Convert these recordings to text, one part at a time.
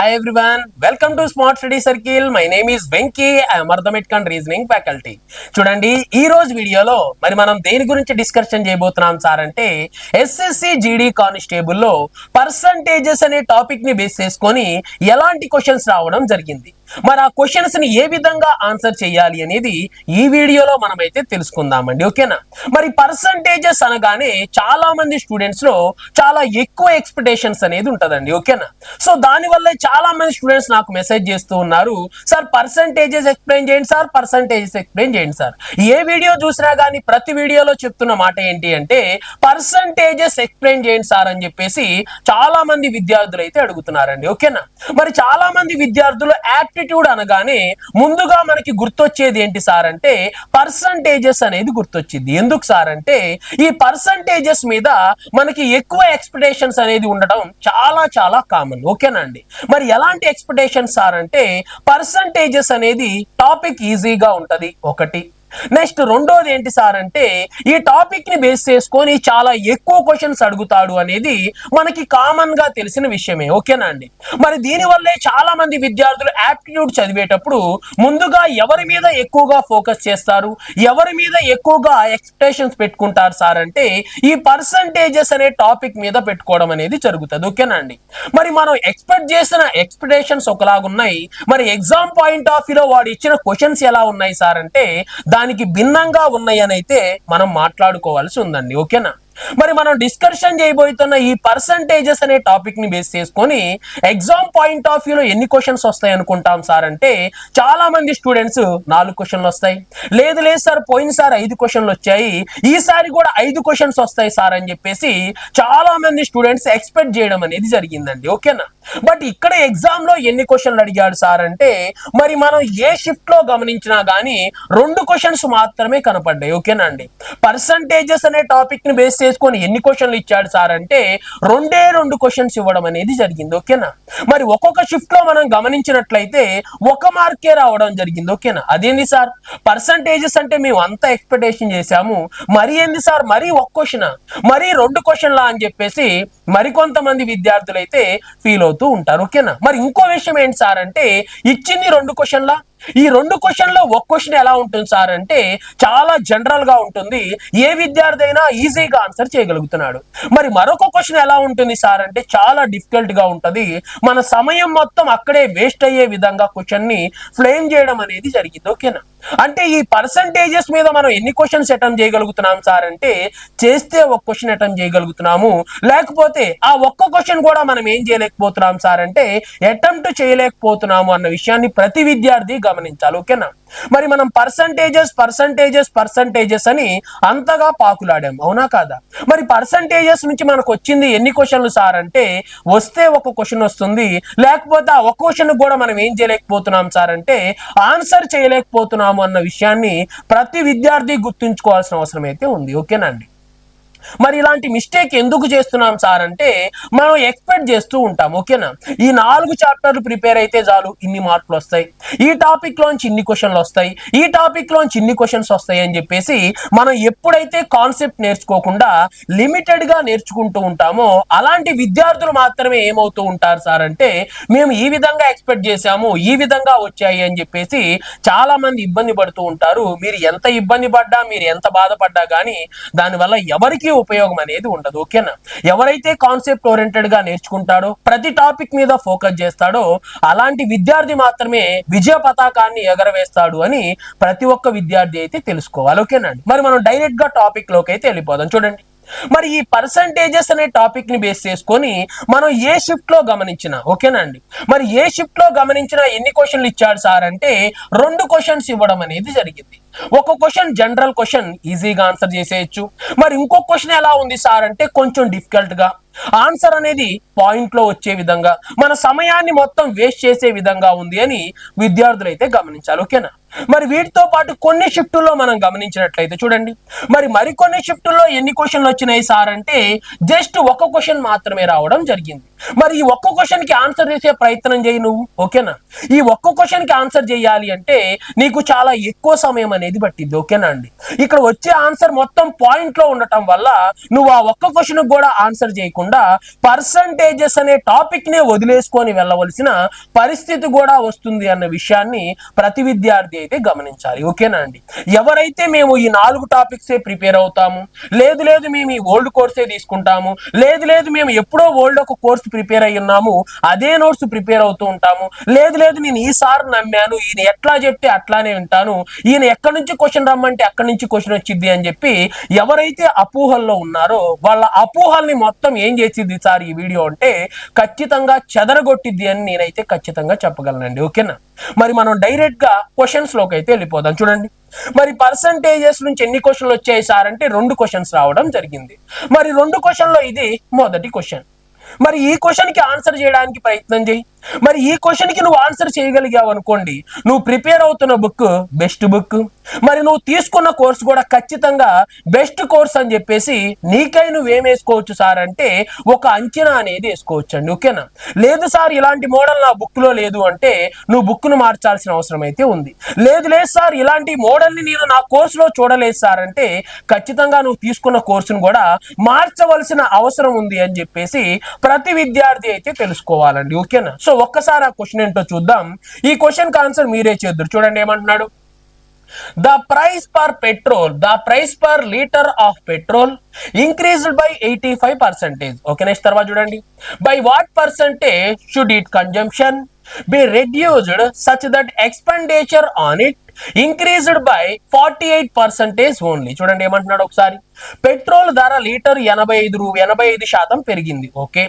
Hi everyone, welcome to Smart Study Circle. My name is Venki. I am Arithmetic Reasoning faculty. చూడండి ఈ రోజు వీడియోలో మనం దేని గురించి డిస్కషన్ చేయబోతున్నాం సార్ అంటే ఎస్ఎస్సి జీడీ కానిస్టేబుల్ లో పర్సంటేజెస్ అనే టాపిక్ ని బేస్ చేసుకొని ఎలాంటి క్వశ్చన్స్ రావడం జరిగింది. మరి ఆ క్వశ్చన్స్ ని ఏ విధంగా ఆన్సర్ చేయాలి అనేది ఈ వీడియోలో మనమైతే తెలుసుకుందామండి. ఓకేనా? మరి పర్సంటేజెస్ అనగానే చాలా మంది స్టూడెంట్స్ లో చాలా ఎక్కువ ఎక్స్పెక్టేషన్స్ అనేది ఉంటదండి. ఓకేనా? సో దాని వల్ల చాలా మంది స్టూడెంట్స్ నాకు మెసేజ్ చేస్తూ ఉన్నారు, సార్ పర్సంటేజెస్ ఎక్స్ప్లెయిన్ చేయండి సార్, పర్సంటేజెస్ ఎక్స్ప్లెయిన్ చేయండి సార్. ఏ వీడియో చూసినా కానీ ప్రతి వీడియోలో చెప్తున్న మాట ఏంటి అంటే పర్సంటేజెస్ ఎక్స్ప్లెయిన్ చేయండి సార్ అని చెప్పేసి చాలా మంది విద్యార్థులు అయితే అడుగుతున్నారండి. ఓకేనా? మరి చాలా మంది విద్యార్థులు యాప్టిట్యూడ్ అనగానే ముందుగా మనకి గుర్తొచ్చేది ఏంటి సార్ అంటే పర్సంటేజెస్ అనేది గుర్తొచ్చింది. ఎందుకు సార్ అంటే ఈ పర్సంటేజెస్ మీద మనకి ఎక్కువ ఎక్స్పెక్టేషన్స్ అనేది ఉండడం చాలా చాలా కామన్. ఓకేనా అండి? మరి ఎలాంటి ఎక్స్పెక్టేషన్స్ సార్ అంటే పర్సంటేజెస్ అనేది టాపిక్ ఈజీగా ఉంటది ఒకటి. నెక్స్ట్ రెండోది ఏంటి సార్ అంటే ఈ టాపిక్ ని బేస్ చేసుకొని చాలా ఎక్కువ క్వశ్చన్స్ అడుగుతాడు అనేది మనకి కామన్ గా తెలిసిన విషయమే. ఓకేనా అండి? మరి దీనివల్లే చాలా మంది విద్యార్థులు యాప్టిట్యూడ్ చదివేటప్పుడు ముందుగా ఎవరి మీద ఎక్కువగా ఫోకస్ చేస్తారు, ఎవరి మీద ఎక్కువగా ఎక్స్పెక్టేషన్స్ పెట్టుకుంటారు సార్ అంటే ఈ పర్సంటేజెస్ అనే టాపిక్ మీద పెట్టుకోవడం అనేది జరుగుతుంది. ఓకేనా అండి? మరి మనం ఎక్స్పెక్ట్ చేసిన ఎక్స్పెక్టేషన్స్ ఒకలాగున్నాయి, మరి ఎగ్జామ్ పాయింట్ ఆఫ్ వ్యూలో వాడు ఇచ్చిన క్వశ్చన్స్ ఎలా ఉన్నాయి సార్ అంటే దానికి భిన్నంగా ఉన్నాయని అయితే మనం మాట్లాడుకోవాల్సి ఉందండి. ఓకేనా? మరి మనం డిస్కషన్ చేయబోతున్న ఈ పర్సంటేజెస్ అనే టాపిక్ ని బేస్ చేసుకొని ఎగ్జామ్ పాయింట్ ఆఫ్ వ్యూలో ఎన్ని క్వశ్చన్స్ వస్తాయి అనుకుంటాం సార్ అంటే చాలా మంది స్టూడెంట్స్ 4 క్వశ్చన్లు వస్తాయి, లేదు లేదు సార్ పోయినసారి 5 క్వశ్చన్లు వచ్చాయి, ఈసారి కూడా 5 క్వశ్చన్స్ వస్తాయి సార్ అని చెప్పేసి చాలా మంది స్టూడెంట్స్ ఎక్స్పెక్ట్ చేయడం అనేది జరిగిందండి. ఓకేనా? బట్ ఇక్కడ ఎగ్జామ్ లో ఎన్ని క్వశ్చన్లు అడిగాడు సార్ అంటే మరి మనం ఏ షిఫ్ట్ లో గమనించినా గానీ 2 క్వశ్చన్స్ మాత్రమే కనపడ్డాయి. ఓకేనా అండి? పర్సంటేజెస్ అనే టాపిక్ ని బేస్ చేసుకొని ఎన్ని క్వశ్చన్లు ఇచ్చాడు సార్ అంటే 2 క్వశ్చన్స్ ఇవ్వడం అనేది జరిగింది. ఓకేనా? మరి ఒక్కొక్క షిఫ్ట్ లో మనం గమనించినట్లయితే 1 మార్కే రావడం జరిగింది. ఓకేనా? అదేంది సార్ పర్సంటేజెస్ అంటే మేము అంత ఎక్స్పెక్టేషన్ చేశాము, మరి ఏంది సార్ మరి 1 క్వశ్చన్ మరి 2 క్వశ్చన్లా అని చెప్పేసి మరికొంతమంది విద్యార్థులు అయితే ఫీల్ అవుతూ ఉంటారు. ఓకేనా? మరి ఇంకో విషయం ఏంటి సార్ అంటే ఇచ్చింది 2 క్వశ్చన్లా, ఈ 2 క్వశ్చన్లో 1 క్వశ్చన్ ఎలా ఉంటుంది సార్ అంటే చాలా జనరల్ గా ఉంటుంది, ఏ విద్యార్థి అయినా ఈజీగా ఆన్సర్ చేయగలుగుతున్నాడు. మరి మరొక క్వశ్చన్ ఎలా ఉంటుంది సార్ అంటే చాలా డిఫికల్ట్ గా ఉంటది, మన సమయం మొత్తం అక్కడే వేస్ట్ అయ్యే విధంగా క్వశ్చన్ ని ఫ్రేమ్ చేయడం అనేది జరిగింది. ఓకేనా? అంటే ఈ పర్సంటేజెస్ మీద మనం ఎన్ని క్వశ్చన్స్ అటెంప్ట్ చేయగలుగుతున్నాం సార్ అంటే చేస్తే 1 క్వశ్చన్ అటెంప్ట్ చేయగలుగుతున్నాము, లేకపోతే ఆ 1 క్వశ్చన్ కూడా మనం ఏం చేయలేకపోతున్నాం సార్ అంటే అటెంప్ట్ చేయలేకపోతున్నాము అన్న విషయాన్ని ప్రతి విద్యార్థి గమనించాలి. ఓకేనా? మరి మనం పర్సంటేజెస్ పర్సంటేజెస్ పర్సంటేజెస్ అని అంతగా పాకులాడాం, అవునా కాదా? మరి పర్సంటేజెస్ నుంచి మనకు వచ్చింది ఎన్ని క్వశ్చన్లు సార్ అంటే వస్తే 1 క్వశ్చన్ వస్తుంది, లేకపోతే ఆ 1 క్వశ్చన్ కూడా మనం ఏం చేయలేకపోతున్నాం సార్ అంటే ఆన్సర్ చేయలేకపోతున్నాము అన్న విషయాన్ని ప్రతి విద్యార్థి గుర్తుంచుకోవాల్సిన అవసరం అయితే ఉంది. ఓకేనా అండి? మరి ఇలాంటి మిస్టేక్ ఎందుకు చేస్తున్నాం సార్ అంటే మనం ఎక్స్పెక్ట్ చేస్తూ ఉంటాం. ఓకేనా? ఈ 4 చాప్టర్లు ప్రిపేర్ అయితే చాలు ఇన్ని మార్కులు వస్తాయి, ఈ టాపిక్ లోంచి ఇన్ని క్వశ్చన్లు వస్తాయి, ఈ టాపిక్ లోంచి ఇన్ని క్వశ్చన్స్ వస్తాయి అని చెప్పేసి మనం ఎప్పుడైతే కాన్సెప్ట్ నేర్చుకోకుండా లిమిటెడ్ గా నేర్చుకుంటూ ఉంటామో అలాంటి విద్యార్థులు మాత్రమే ఏమవుతూ ఉంటారు సార్ అంటే మేము ఈ విధంగా ఎక్స్పెక్ట్ చేశాము, ఈ విధంగా వచ్చాయి అని చెప్పేసి చాలా మంది ఇబ్బంది పడుతూ ఉంటారు. మీరు ఎంత ఇబ్బంది పడ్డా, మీరు ఎంత బాధపడ్డా కానీ దానివల్ల ఎవరికి ఉపయోగం అనేది ఉండదు. ఓకేనా? ఎవరైతే కాన్సెప్ట్ ఓరియంటెడ్ గా నేర్చుకుంటాడో ప్రతి టాపిక్ మీద ఫోకస్ చేస్తాడో అలాంటి విద్యార్థి మాత్రమే విజయ పతాకాన్ని ఎగరవేస్తాడు అని ప్రతి ఒక్క విద్యార్థి అయితే తెలుసుకోవాలి. ఓకేనండి? మరి మనం డైరెక్ట్ గా టాపిక్ లోకి అయితే వెళ్ళిపోదాం. చూడండి, మరి ఈ పర్సంటేజెస్ అనే టాపిక్ ని బేస్ చేసుకొని మనం ఏ షిఫ్ట్ లో గమనించినా, ఓకేనా అండి, మరి ఏ షిఫ్ట్ లో గమనించినా ఎన్ని క్వశ్చన్లు ఇచ్చాడు సార్ అంటే 2 క్వశ్చన్స్ ఇవ్వడం అనేది జరిగింది. 1 క్వశ్చన్ జనరల్ క్వశ్చన్ ఈజీగా ఆన్సర్ చేసేయచ్చు, మరి ఇంకో క్వశ్చన్ ఎలా ఉంది సార్ అంటే కొంచెం డిఫికల్ట్ గా ఆన్సర్ అనేది పాయింట్ లో వచ్చే విధంగా మన సమయాన్ని మొత్తం వేస్ట్ చేసే విధంగా ఉంది అని విద్యార్థులు అయితే గమనించాలి. ఓకేనా? మరి వీటితో పాటు కొన్ని షిఫ్టుల్లో మనం గమనించినట్లయితే చూడండి, మరి మరికొన్ని షిఫ్టుల్లో ఎన్ని క్వశ్చన్లు వచ్చినాయి సార్ అంటే జస్ట్ 1 క్వశ్చన్ మాత్రమే రావడం జరిగింది. మరి ఈ 1 క్వశ్చన్ కి ఆన్సర్ చేసే ప్రయత్నం చేయి నువ్వు. ఓకేనా? ఈ 1 క్వశ్చన్ కి ఆన్సర్ చేయాలి అంటే నీకు చాలా ఎక్కువ సమయం అనేది పట్టింది. ఓకేనా అండి? ఇక్కడ వచ్చే ఆన్సర్ మొత్తం పాయింట్ లో ఉండటం వల్ల నువ్వు ఆ 1 క్వశ్చన్ కూడా ఆన్సర్ చేయకుండా కాకుండా పర్సంటేజెస్ అనే టాపిక్ నే వదిలేసుకొని వెళ్ళవలసిన పరిస్థితి కూడా వస్తుంది అన్న విషయాన్ని ప్రతి విద్యార్థి అయితే గమనించాలి. ఓకేనా అండి? ఎవరైతే మేము ఈ 4 టాపిక్స్ ప్రిపేర్ అవుతాము, లేదు లేదు మేము ఈ ఓల్డ్ కోర్సే తీసుకుంటాము, లేదు లేదు మేము ఎప్పుడో ఓల్డ్ ఒక కోర్సు ప్రిపేర్ అయ్యి ఉన్నాము అదే నోట్స్ ప్రిపేర్ అవుతూ ఉంటాము, లేదు లేదు నేను ఈసారి నమ్మాను, ఈయన ఎట్లా చెప్తే అట్లానే వింటాను, ఈయన ఎక్కడి నుంచి క్వశ్చన్ రమ్మంటే అక్కడి నుంచి క్వశ్చన్ వచ్చింది అని చెప్పి ఎవరైతే అపోహల్లో ఉన్నారో వాళ్ళ అపోహల్ని మొత్తం ఏం చేసిద్ది సార్ ఈ వీడియో అంటే ఖచ్చితంగా చెదరగొట్టిద్ది అని నేనైతే ఖచ్చితంగా చెప్పగలనండి. ఓకేనా? మరి మనం డైరెక్ట్ గా క్వశ్చన్స్ లోకి అయితే వెళ్ళిపోదాం. చూడండి, మరి పర్సంటేజెస్ నుంచి ఎన్ని క్వశ్చన్లు వచ్చాయి సార్ అంటే 2 క్వశ్చన్స్ రావడం జరిగింది. మరి 2 క్వశ్చన్లో ఇది మొదటి క్వశ్చన్. మరి ఈ క్వశ్చన్ కి ఆన్సర్ చేయడానికి ప్రయత్నం చేయి. మరి ఈ క్వశ్చన్ కి నువ్వు ఆన్సర్ చేయగలిగావు అనుకోండి, నువ్వు ప్రిపేర్ అవుతున్న బుక్ బెస్ట్ బుక్, మరి నువ్వు తీసుకున్న కోర్స్ కూడా ఖచ్చితంగా బెస్ట్ కోర్స్ అని చెప్పేసి నీకై నువ్వేం వేసుకోవచ్చు సార్ అంటే ఒక అంచనా అనేది వేసుకోవచ్చు అండి. ఓకేనా? లేదు సార్ ఇలాంటి మోడల్ నా బుక్ లో లేదు అంటే నువ్వు బుక్ ను మార్చాల్సిన అవసరం అయితే ఉంది. లేదు లేదు సార్ ఇలాంటి మోడల్ ని నేను నా కోర్సులో చూడలేదు సార్ అంటే ఖచ్చితంగా నువ్వు తీసుకున్న కోర్సును కూడా మార్చవలసిన అవసరం ఉంది అని చెప్పేసి ప్రతి విద్యార్థి అయితే తెలుసుకోవాలండి. ఓకేనా? సో ఒక్కసారి ఆ క్వశ్చన్ ఏంటో చూద్దాం. ఈ క్వశ్చన్ కి ఆన్సర్ మీరే చేద్దరు. చూడండి ఏమంటున్నాడు, the price per liter of petrol increased by 85%. Okay, next తర్వాత చూడండి, by what percentage should its consumption be reduced such that expenditure on it increased by 48% only. చూడండి ఏమంటున్నాడు ఒకసారి, పెట్రోల్ ధర లీటర్ 85% పెరిగింది. ఓకే,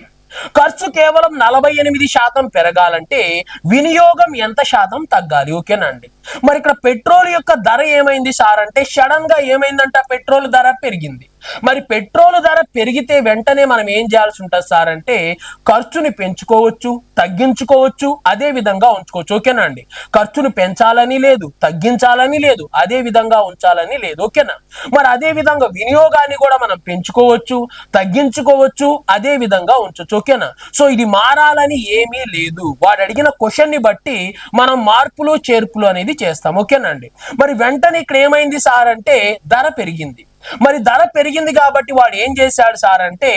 ఖర్చు కేవలం 48% పెరగాలంటే వినియోగం ఎంత శాతం తగ్గాలి? ఓకేనండి. మరి ఇక్కడ పెట్రోల్ యొక్క ధర ఏమైంది సార్ అంటే సడన్ గా ఏమైందంట, పెట్రోల్ ధర పెరిగింది. మరి పెట్రోల్ ధర పెరిగితే వెంటనే మనం ఏం చేయాల్సి ఉంటుంది సార్ అంటే ఖర్చుని పెంచుకోవచ్చు, తగ్గించుకోవచ్చు, అదే విధంగా ఉంచుకోవచ్చు. ఓకేనా అండి? ఖర్చును పెంచాలని లేదు, తగ్గించాలని లేదు, అదే విధంగా ఉంచాలని లేదు. ఓకేనా? మరి అదే విధంగా వినియోగాన్ని కూడా మనం పెంచుకోవచ్చు, తగ్గించుకోవచ్చు, అదే విధంగా ఉంచవచ్చు. ఓకేనా? సో ఇది మారాలని ఏమీ లేదు. వాడు అడిగిన క్వశ్చన్ ని బట్టి మనం మార్పులు చేర్పులు అనేది చేస్తాం. ఓకేనండి? మరి వెంటనే ఇక్కడ ఏమైంది సార్ అంటే ధర పెరిగింది. మరి ధర పెరిగింది కాబట్టి వాడు ఏం చేశాడు సార్ అంటే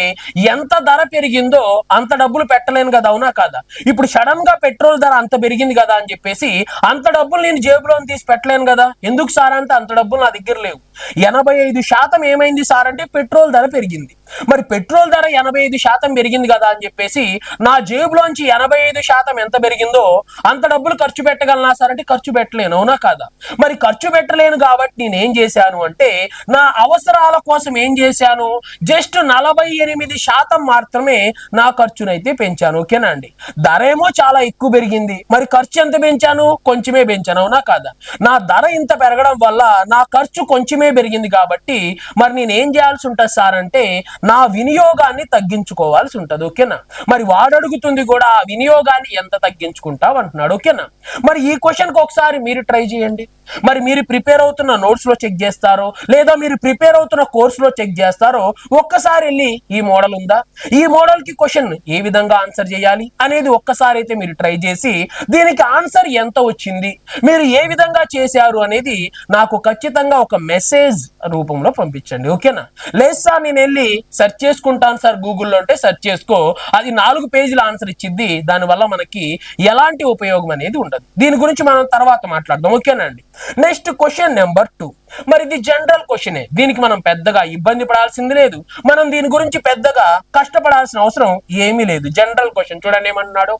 ఎంత ధర పెరిగిందో అంత డబ్బులు పెట్టలేను కదా, అవునా కదా? ఇప్పుడు సడన్ గా పెట్రోల్ ధర అంత పెరిగింది కదా అని చెప్పేసి అంత డబ్బులు నేను జేబులో తీసి పెట్టలేను కదా. ఎందుకు సార్ అంటే అంత డబ్బులు నా దగ్గర లేవు. 85% ఏమైంది సార్ అంటే పెట్రోల్ ధర పెరిగింది. మరి పెట్రోల్ ధర 85% పెరిగింది కదా అని చెప్పేసి నా జేబులోంచి 85% ఎంత పెరిగిందో అంత డబ్బులు ఖర్చు పెట్టగలనా సార్ అంటే ఖర్చు పెట్టలేను, అవునా కాదా? మరి ఖర్చు పెట్టలేను కాబట్టి నేనేం చేశాను అంటే నా అవసరాల కోసం ఏం చేశాను, జస్ట్ 48% మాత్రమే నా ఖర్చునైతే పెంచాను. ఓకేనా అండి? ధర ఏమో చాలా ఎక్కువ పెరిగింది, మరి ఖర్చు ఎంత పెంచాను, కొంచెమే పెంచాను, అవునా కాదా? నా ధర ఇంత పెరగడం వల్ల నా ఖర్చు కొంచెమే పెరిగింది కాబట్టి మరి నేను ఏం చేయాల్సి ఉంటుంది సార్ అంటే నా వినియోగాన్ని తగ్గించుకోవాల్సి ఉంటుంది. ఓకేనా? మరి వాడు అడుగుతుంది కూడా ఆ వినియోగాన్ని ఎంత తగ్గించుకుంటావు అంటున్నాడు. ఓకేనా? మరి ఈ క్వశ్చన్ కి ఒకసారి మీరు ట్రై చేయండి. మరి మీరు ప్రిపేర్ అవుతున్న నోట్స్ లో చెక్ చేస్తారో లేదా మీరు ప్రిపేర్ అవుతున్న కోర్సులో చెక్ చేస్తారో ఒక్కసారి వెళ్ళి ఈ మోడల్ ఉందా, ఈ మోడల్ కి క్వశ్చన్ ఏ విధంగా ఆన్సర్ చేయాలి అనేది ఒక్కసారి అయితే మీరు ట్రై చేసి దీనికి ఆన్సర్ ఎంత వచ్చింది, మీరు ఏ విధంగా చేశారు అనేది నాకు ఖచ్చితంగా ఒక మెసేజ్ రూపంలో పంపించండి. ఓకేనా? లేదు సార్ నేను వెళ్ళి సెర్చ్ చేసుకుంటాను సార్ గూగుల్లో అంటే సెర్చ్ చేసుకో, అది 4 పేజీల ఆన్సర్ ఇచ్చిద్ది, దానివల్ల మనకి ఎలాంటి ఉపయోగం అనేది ఉండదు. దీని గురించి మనం తర్వాత మాట్లాడదాం. ఓకేనా అండి? Next question number 2. మరి ఇది జనరల్ క్వశ్చనే, దీనికి మనం పెద్దగా ఇబ్బంది పడాల్సింది లేదు, మనం దీని గురించి పెద్దగా కష్టపడాల్సిన అవసరం ఏమీ లేదు. జనరల్ క్వశ్చన్ చూడండి ఏమంటున్నాడు,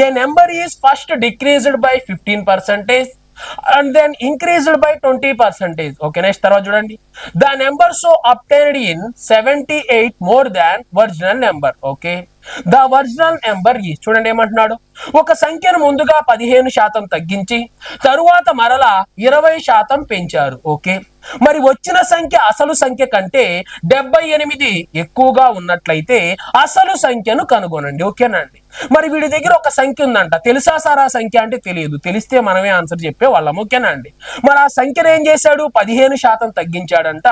a number is first decreased by 15% and then increased by 20%. Okay, next తర్వాత చూడండి, the number so obtained in 78 more than original number. Okay, the original number is, చూడండి ఏమంటున్నాడు, ఒక సంఖ్యను ముందుగా 15% తగ్గించి తరువాత మరలా 20% పెంచారు. ఓకే, మరి వచ్చిన సంఖ్య అసలు సంఖ్య కంటే 78 ఎక్కువగా ఉన్నట్లయితే అసలు సంఖ్యను కనుగొనండి. ఓకేనండి? మరి వీడి దగ్గర ఒక సంఖ్య ఉందంట, తెలుసా సార్ ఆ సంఖ్య అంటే తెలియదు, తెలిస్తే మనమే ఆన్సర్ చెప్పే వాళ్ళం. ఓకేనా అండి? మరి ఆ సంఖ్యను ఏం చేశాడు, 15% తగ్గించాడంట,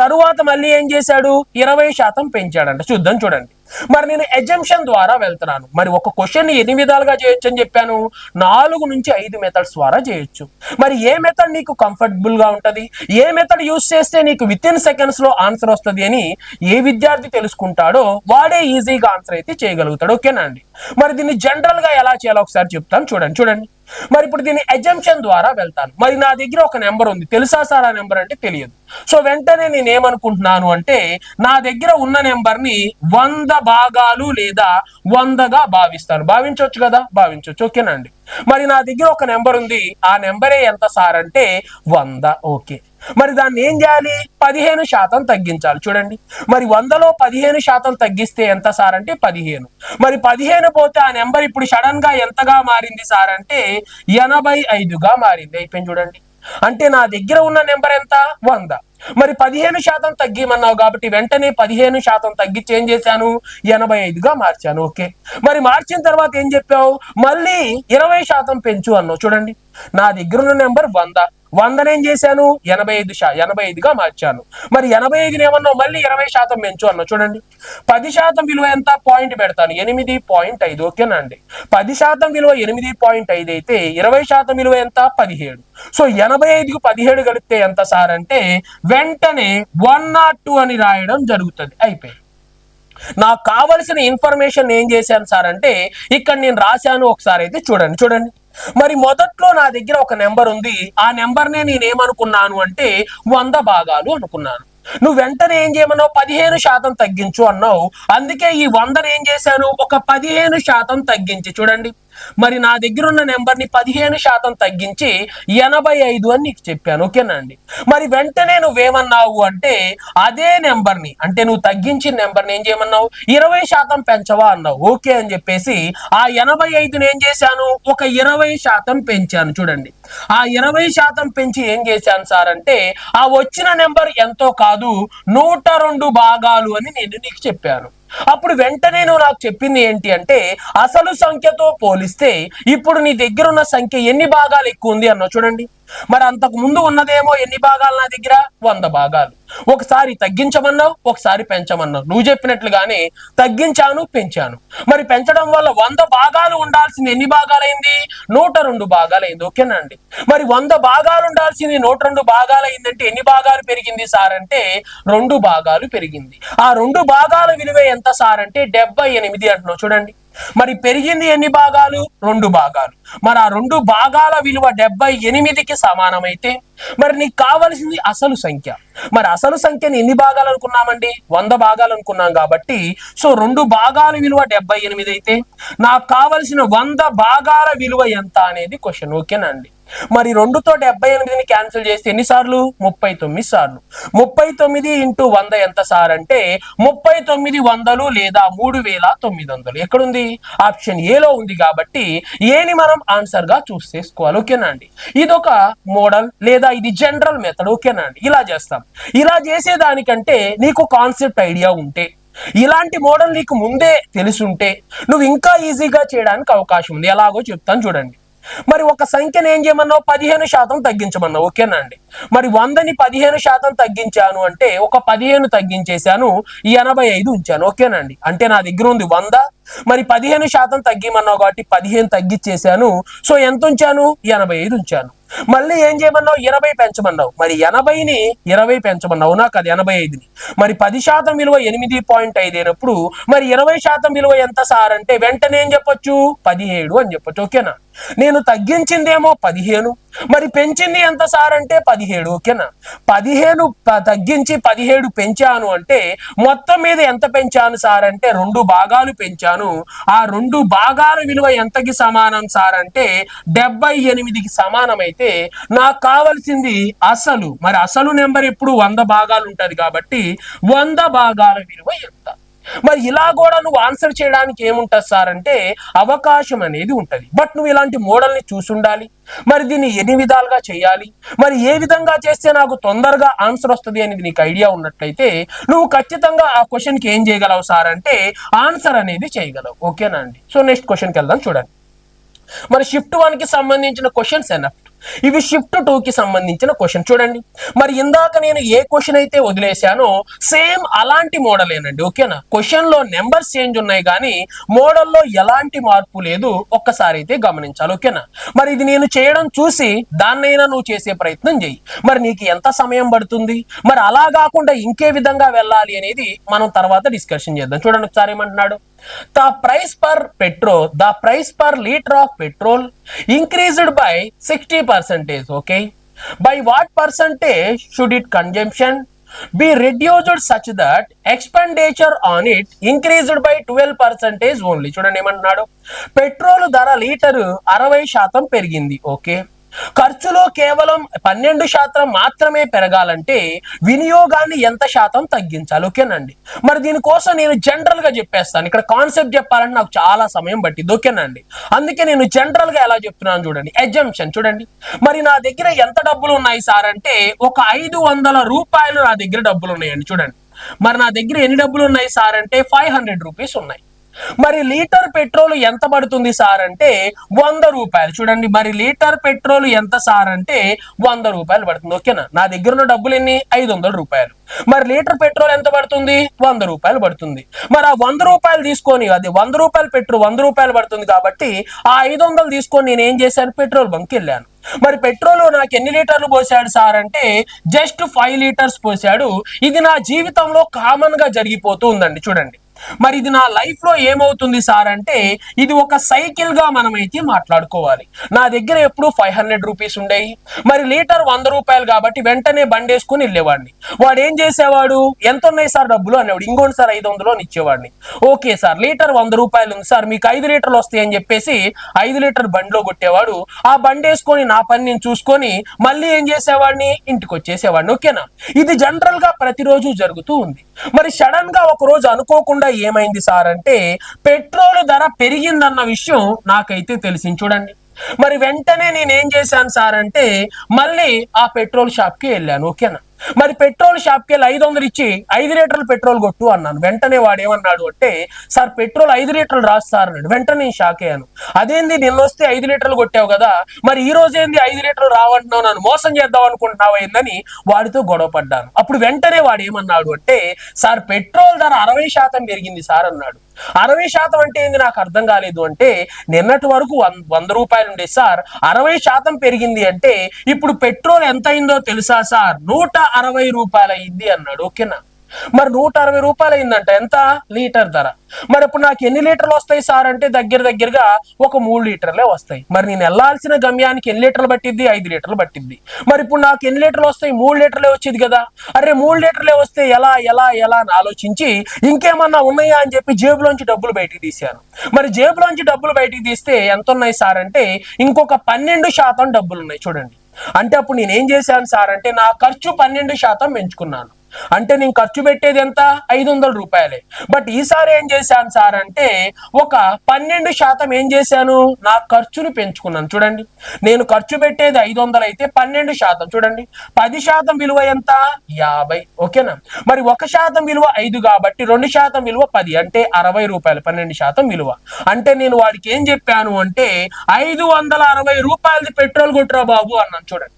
తరువాత మళ్ళీ ఏం చేశాడు, 20% పెంచాడంట. చూద్దాం. చూడండి, మరి నేను ఎజంప్షన్ ద్వారా వెళ్తున్నాను. మరి ఒక క్వశ్చన్ ఎన్ని విధాలుగా చేయొచ్చు అని చెప్పాను, 4 నుంచి 5 మెథడ్స్ ద్వారా చేయొచ్చు. మరి ఏ మెథడ్ నీకు కంఫర్టబుల్ గా ఉంటది, ఏ మెథడ్ యూస్ చేస్తే నీకు విత్ ఇన్ సెకండ్స్ లో ఆన్సర్ వస్తుంది అని ఏ విద్యార్థి తెలుసుకుంటాడో వాడే ఈజీగా ఆన్సర్ అయితే చేయగలుగుతాడు. ఓకేనా అండి. మరి దీన్ని జనరల్ గా ఎలా చేయాలో ఒకసారి చెప్తాను. చూడండి. మరి ఇప్పుడు దీన్ని ఎజంప్షన్ ద్వారా వెళ్తాను. మరి నా దగ్గర ఒక నెంబర్ ఉంది, తెలుసా సార్ ఆ నెంబర్ అంటే తెలియదు. సో వెంటనే నేను ఏమనుకుంటున్నాను అంటే నా దగ్గర ఉన్న నెంబర్ ని 100 భాగాలు లేదా 100గా భావిస్తాను. భావించవచ్చు కదా, భావించవచ్చు. ఓకేనా అండి. మరి నా దగ్గర ఒక నెంబర్ ఉంది, ఆ నెంబరే ఎంత సార్ అంటే 100. ఓకే, మరి దాన్ని ఏం చేయాలి, 15% తగ్గించాలి. చూడండి, మరి 100లో 15% తగ్గిస్తే ఎంత సార్ అంటే 15. మరి 15 పోతే ఆ నెంబర్ ఇప్పుడు సడన్ గా ఎంతగా మారింది సార్ అంటే 85గా మారింది. అయిపోయింది. చూడండి, అంటే నా దగ్గర ఉన్న నెంబర్ ఎంత, 100. మరి 15% తగ్గిమన్నావు కాబట్టి వెంటనే 15% తగ్గించి ఏం చేశాను, 85గా మార్చాను. ఓకే, మరి మార్చిన తర్వాత ఏం చెప్పావు, మళ్ళీ 20% పెంచు అన్నావు. చూడండి, నా దగ్గర ఉన్న నెంబర్ 100, 100 ఏం చేశాను, 85గా మార్చాను. మరి 85 ఏమన్నావు, మళ్ళీ 20% పెంచు అన్నావు. చూడండి, 10% విలువ ఎంత, పాయింట్ పెడతాను, 8.5. ఓకేనా అండి. 10% విలువ 8.5 అయితే 20% విలువ ఎంత, 17. సో 85కు 17 కలిపితే ఎంత సార్ అంటే వెంటనే 102 అని రాయడం జరుగుతుంది. అయిపోయింది. నాకు కావలసిన ఇన్ఫర్మేషన్ ఏం చేశాను సార్ అంటే ఇక్కడ నేను రాశాను. ఒకసారి అయితే చూడండి. మరి మొదట్లో నా దగ్గర ఒక నెంబర్ ఉంది, ఆ నెంబర్నే నేనేమనుకున్నాను అంటే 100 భాగాలు అనుకున్నాను. నువ్వు వెంటనే ఏం చేయమన్నావు, 15% తగ్గించు అన్నావు. అందుకే ఈ 100ని ఏం చేశాను, ఒక 15% తగ్గించి. చూడండి, మరి నా దగ్గర ఉన్న నెంబర్ ని 15% తగ్గించి 85 అని నీకు చెప్పాను. ఓకేనా అండి. మరి వెంటనే నువ్వేమన్నావు అంటే అదే నెంబర్ ని, అంటే నువ్వు తగ్గించిన నెంబర్ ని ఏం చేయమన్నావు, 20% పెంచవా అన్నావు. ఓకే అని చెప్పేసి ఆ 85ని ఏం చేశాను, ఒక 20% పెంచాను. చూడండి, ఆ 20% పెంచి ఏం చేశాను సార్ అంటే ఆ వచ్చిన నెంబర్ ఎంతో కాదు, 102 భాగాలు అని నేను నీకు చెప్పాను. అప్పుడు వెంటనే నువ్వు నాకు చెప్పింది ఏంటి అంటే అసలు సంఖ్యతో పోలిస్తే ఇప్పుడు నీ దగ్గర ఉన్న సంఖ్య ఎన్ని భాగాలు ఎక్కువ ఉంది అన్నావు. చూడండి, మరి అంతకు ముందు ఉన్నదేమో ఎన్ని భాగాలు నా దగ్గర, 100 భాగాలు. ఒకసారి తగ్గించమన్నావు, ఒకసారి పెంచమన్నావు. నువ్వు చెప్పినట్లుగానే తగ్గించాను, పెంచాను. మరి పెంచడం వల్ల 100 భాగాలు ఉండాల్సింది ఎన్ని భాగాలైంది, 102 భాగాలైంది. ఓకేనా అండి. మరి 100 భాగాలు ఉండాల్సింది 102 భాగాలు అయిందంటే ఎన్ని భాగాలు పెరిగింది సార్ అంటే 2 భాగాలు పెరిగింది. ఆ 2 భాగాల విలువ ఎంత సార్ అంటే 78 అంటున్నావు. చూడండి, మరి పెరిగింది ఎన్ని భాగాలు, 2 భాగాలు. మరి ఆ 2 భాగాల విలువ 78కి సమానమైతే మరి నీకు కావలసింది అసలు సంఖ్య. మరి అసలు సంఖ్యని ఎన్ని భాగాలు అనుకున్నామండి, 100 భాగాలు అనుకున్నాం కాబట్టి సో 2 భాగాల విలువ 78 అయితే నాకు కావలసిన 100 భాగాల విలువ ఎంత అనేది క్వశ్చన్. ఓకేనా అండి. మరి 2తో 78ని క్యాన్సిల్ చేస్తే ఎన్నిసార్లు, 39 సార్లు. 39 ఇంటూ 100 ఎంత సార్ అంటే 3900 లేదా 3900. ఎక్కడుంది, ఆప్షన్ ఏలో ఉంది కాబట్టి ఏని మనం ఆన్సర్ గా చూస్ చేసుకోవాలి. ఓకేనా అండి. ఇదొక మోడల్ లేదా ఇది జనరల్ మెథడ్. ఓకేనా అండి. ఇలా చేస్తాం. ఇలా చేసేదానికంటే నీకు కాన్సెప్ట్ ఐడియా ఉంటే, ఇలాంటి మోడల్ నీకు ముందే తెలుసుంటే నువ్వు ఇంకా ఈజీగా చేయడానికి అవకాశం ఉంది. ఎలాగో చెప్తాను చూడండి. మరి ఒక సంఖ్యను ఏం చేయమన్నావు, 15% తగ్గించమన్నావు. ఓకేనా అండి. మరి 100ని 15% తగ్గించాను అంటే ఒక 15 తగ్గించేశాను, 85 ఉంచాను. ఓకేనండి. అంటే నా దగ్గర ఉంది 100, మరి 15% తగ్గిమన్నావు కాబట్టి 15 తగ్గించేశాను. సో ఎంత ఉంచాను, 85 ఉంచాను. మళ్ళీ ఏం చేయమన్నావు, 20 పెంచమన్నావు. మరి 80ని 20 పెంచమన్నావు, నాకు అది 85ని. మరి 10% విలువ 8.5 అయినప్పుడు మరి 20% విలువ ఎంత సార్ అంటే వెంటనే ఏం చెప్పొచ్చు, 17 అని చెప్పొచ్చు. ఓకేనా. నేను తగ్గించిందేమో 15, మరి పెంచింది ఎంత సార్ అంటే 17. ఓకేనా. 15 తగ్గించి 17 పెంచాను అంటే మొత్తం మీద ఎంత పెంచాను సార్ అంటే 2 భాగాలు పెంచాను. ఆ 2 భాగాల విలువ ఎంతకి సమానం సార్ అంటే 78కి సమానమైతే నాకు కావాల్సింది అసలు. మరి అసలు నెంబర్ ఎప్పుడు 100 భాగాలు ఉంటది కాబట్టి 100 భాగాల విలువ ఎంత. మరి ఇలా కూడా నువ్వు ఆన్సర్ చేయడానికి ఏముంటది సార్ అంటే అవకాశం అనేది ఉంటది. బట్ నువ్వు ఇలాంటి మోడల్ ని చూసుండాలి. మరి దీన్ని ఎన్ని విధాలుగా చేయాలి, మరి ఏ విధంగా చేస్తే నాకు తొందరగా ఆన్సర్ వస్తుంది అనేది నీకు ఐడియా ఉన్నట్లయితే నువ్వు ఖచ్చితంగా ఆ క్వశ్చన్ కి ఏం చేయగలవు సార్ అంటే ఆన్సర్ అనేది చేయగలవు. ఓకేనా అండి. సో నెక్స్ట్ క్వశ్చన్కి వెళ్దాం. చూడండి, మరి షిఫ్ట్ 1 కి సంబంధించిన క్వశ్చన్స్ ఎనఫ్. ఇవి షిఫ్ట్ 2 కి సంబంధించిన క్వశ్చన్. చూడండి, మరి ఇందాక నేను ఏ క్వశ్చన్ అయితే వదిలేశానో సేమ్ అలాంటి మోడలేనండి. ఓకేనా, క్వశ్చన్ లో నెంబర్స్ చేంజ్ ఉన్నాయి కానీ మోడల్లో ఎలాంటి మార్పు లేదు, ఒక్కసారి అయితే గమనించాలి. ఓకేనా, మరి ఇది నేను చేయడం చూసి దాన్నైనా నువ్వు చేసే ప్రయత్నం చేయి. మరి నీకు ఎంత సమయం పడుతుంది, మరి అలా కాకుండా ఇంకే విధంగా వెళ్ళాలి అనేది మనం తర్వాత డిస్కషన్ చేద్దాం. చూడండి ఒకసారి ఏమంటున్నాడు, the price per liter of petrol increased by 60%. Okay, by what percentage should its consumption be reduced such that expenditure on it increased by 12% only? చూడండి ఏమంటున్నాడు, పెట్రోల్ ధర లీటరు 60% పెరిగింది. ఓకే, ఖర్చులో కేవలం 12% మాత్రమే పెరగాలంటే వినియోగాన్ని ఎంత శాతం తగ్గించాలి? ఓకేనండి, మరి దీనికోసం నేను జనరల్ గా చెప్పేస్తాను. ఇక్కడ కాన్సెప్ట్ చెప్పాలంటే నాకు చాలా సమయం పట్టింది. ఓకేనండి, అందుకే నేను జనరల్ గా ఎలా చెప్తున్నాను చూడండి. ఎగ్జంప్షన్ చూడండి, మరి నా దగ్గర ఎంత డబ్బులు ఉన్నాయి సార్ అంటే ఒక 500 రూపాయలు నా దగ్గర డబ్బులు ఉన్నాయండి. చూడండి, మరి నా దగ్గర ఎన్ని డబ్బులు ఉన్నాయి సార్ అంటే 500 రూపీస్ ఉన్నాయి. మరి లీటర్ పెట్రోల్ ఎంత పడుతుంది సార్ అంటే 100 రూపాయలు. చూడండి, మరి లీటర్ పెట్రోల్ ఎంత సార్ అంటే 100 రూపాయలు పడుతుంది. ఓకేనా, నా దగ్గర ఉన్న డబ్బులు ఎన్ని? 500 రూపాయలు. మరి లీటర్ పెట్రోల్ ఎంత పడుతుంది? 100 రూపాయలు పడుతుంది. మరి ఆ 100 రూపాయలు తీసుకొని, అది 100 రూపాయలు పెట్రోల్ 100 రూపాయలు పడుతుంది కాబట్టి ఆ 500 తీసుకొని నేను ఏం చేశాను, పెట్రోల్ బంక్ వెళ్ళాను. మరి పెట్రోల్ నాకు ఎన్ని లీటర్లు పోసాడు సార్ అంటే జస్ట్ 5 లీటర్స్ పోసాడు. ఇది నా జీవితంలో కామన్ గా జరిగిపోతూ ఉందండి. చూడండి, మరి ఇది నా లైఫ్ లో ఏమవుతుంది సార్ అంటే ఇది ఒక సైకిల్ గా మనమైతే మాట్లాడుకోవాలి. నా దగ్గర ఎప్పుడు 500 రూపీస్ ఉండేవి, మరి లీటర్ 100 రూపాయలు కాబట్టి వెంటనే బండేసుకుని వెళ్ళేవాడిని. వాడు ఏం చేసేవాడు, ఎంత ఉన్నాయి సార్ డబ్బులు అనేవాడు. ఇంకోటి సార్ 500 అని ఇచ్చేవాడిని. ఓకే సార్, లీటర్ 100 రూపాయలు ఉంది సార్, మీకు 5 లీటర్లు వస్తాయి అని చెప్పేసి 5 లీటర్ బండిలో కొట్టేవాడు. ఆ బండేసుకొని నా పని నేను చూసుకొని మళ్ళీ ఏం చేసేవాడిని, ఇంటికి వచ్చేసేవాడిని. ఓకేనా, ఇది జనరల్ గా ప్రతిరోజు జరుగుతూ ఉంది. మరి సడన్ గా ఒక రోజు అనుకోకుండా ఏమైంది సార్ అంటే పెట్రోల్ ధర పెరిగిందన్న విషయం నాకైతే తెలిసింది. చూడండి, మరి వెంటనే నేను ఏం చేశాను సార్ అంటే మళ్ళీ ఆ పెట్రోల్ షాప్ కి వెళ్ళాను. ఓకేనా, మరి పెట్రోల్ షాప్ కి వెళ్ళి 500 ఇచ్చి 5 లీటర్లు పెట్రోల్ కొట్టు అన్నాను. వెంటనే వాడు ఏమన్నాడు అంటే సార్ పెట్రోల్ 5 లీటర్లు రాదు సార్ అన్నాడు. వెంటనే నేను షాక్ అయ్యాను. అదేంది, నిన్న వస్తే 5 లీటర్లు కొట్టావు కదా, మరి ఈ రోజు ఏంది 5 లీటర్లు రావంటున్నావు, నన్ను మోసం చేద్దాం అనుకుంటున్నావు ఏందని వాడితో గొడవ పడ్డాను. అప్పుడు వెంటనే వాడు ఏమన్నాడు అంటే సార్ పెట్రోల్ ధర 60% పెరిగింది సార్ అన్నాడు. 60% అంటే ఏంది నాకు అర్థం కాలేదు. అంటే నిన్నటి వరకు 100 రూపాయలు ఉండే సార్, 60% పెరిగింది అంటే ఇప్పుడు పెట్రోల్ ఎంత అయిందో తెలుసా సార్, 160 రూపాయలు అయింది అన్నాడు. ఓకేనా, మరి 160 రూపాయలు అయిందంట, ఎంత? లీటర్ ధర. మరి ఇప్పుడు నాకు ఎన్ని లీటర్లు వస్తాయి సార్ అంటే దగ్గరగా ఒక 3 లీటర్లే వస్తాయి. మరి నేను వెళ్ళాల్సిన గమ్యానికి ఎన్ని లీటర్లు పట్టిద్ది? 5 లీటర్లు పట్టిద్ది. మరి ఇప్పుడు నాకు ఎన్ని లీటర్లు వస్తాయి? 3 లీటర్లే వచ్చేది కదా. అరే 3 లీటర్లే వస్తే ఎలా ఎలా ఎలా అని ఆలోచించి ఇంకేమన్నా ఉన్నాయా అని చెప్పి జేబులోంచి డబ్బులు బయటికి తీశాను. మరి జేబులోంచి డబ్బులు బయటికి తీస్తే ఎంత ఉన్నాయి సార్ అంటే ఇంకొక 12% డబ్బులు ఉన్నాయి. చూడండి, అంటే అప్పుడు నేను ఏం చేశాను సార్ అంటే నా ఖర్చు 12% పెంచుకున్నాను. అంటే నేను ఖర్చు పెట్టేది ఎంత? 500 రూపాయలే. బట్ ఈసారి ఏం చేశాను సార్ అంటే ఒక 12% ఏం చేశాను, నా ఖర్చుని పెంచుకున్నాను. చూడండి, నేను ఖర్చు పెట్టేది 500 అయితే 12%. చూడండి, 10% విలువ ఎంత? 50. ఓకేనా, మరి 1% విలువ 5 కాబట్టి 2% విలువ 10 అంటే 60 రూపాయలు. 12% విలువ అంటే నేను వాడికి ఏం చెప్పాను అంటే 560 రూపాయలది పెట్రోల్ కొట్టురా బాబు అన్నాను. చూడండి,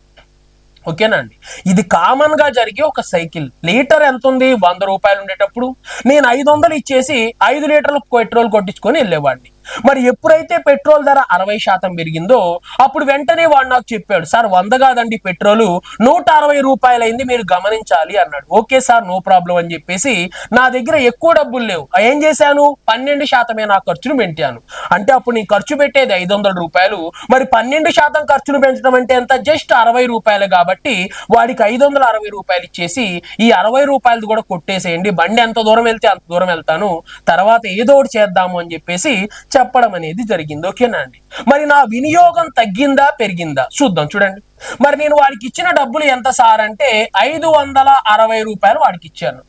ఓకేనా అండి, ఇది కామన్ గా జరిగే ఒక సైకిల్. లీటర్ ఎంత ఉంది? 100 రూపాయలు ఉండేటప్పుడు నేను 500 ఇచ్చేసి 5 లీటర్లు పెట్రోల్ కొట్టించుకొని వెళ్ళేవాడిని. మరి ఎప్పుడైతే పెట్రోల్ ధర 60% పెరిగిందో అప్పుడు వెంటనే వాడు నాకు చెప్పాడు సార్ 100 కాదండి పెట్రోల్ 160 రూపాయలు అయింది, మీరు గమనించాలి అన్నాడు. ఓకే సార్, నో ప్రాబ్లం అని చెప్పేసి నా దగ్గర ఎక్కువ డబ్బులు లేవు, ఏం చేశాను 12% నా ఖర్చును పెంచాను. అంటే అప్పుడు నేను ఖర్చు పెట్టేది 500 రూపాయలు, మరి 12% ఖర్చును పెంచడం అంటే ఎంత? జస్ట్ 60 రూపాయలు. కాబట్టి వాడికి 560 రూపాయలు ఇచ్చేసి ఈ 60 రూపాయలు కూడా కొట్టేసేయండి, బండి ఎంత దూరం వెళ్తే అంత దూరం వెళ్తాను, తర్వాత ఏదో ఒకటి చేద్దాము అని చెప్పేసి చెప్పడం అనేది జరిగింది. ఓకేనా అండి, మరి నా వినియోగం తగ్గిందా పెరిగిందా చూద్దాం. చూడండి, మరి నేను వాడికి ఇచ్చిన డబ్బులు ఎంత సార్ అంటే 560 రూపాయలు వాడికి ఇచ్చాను.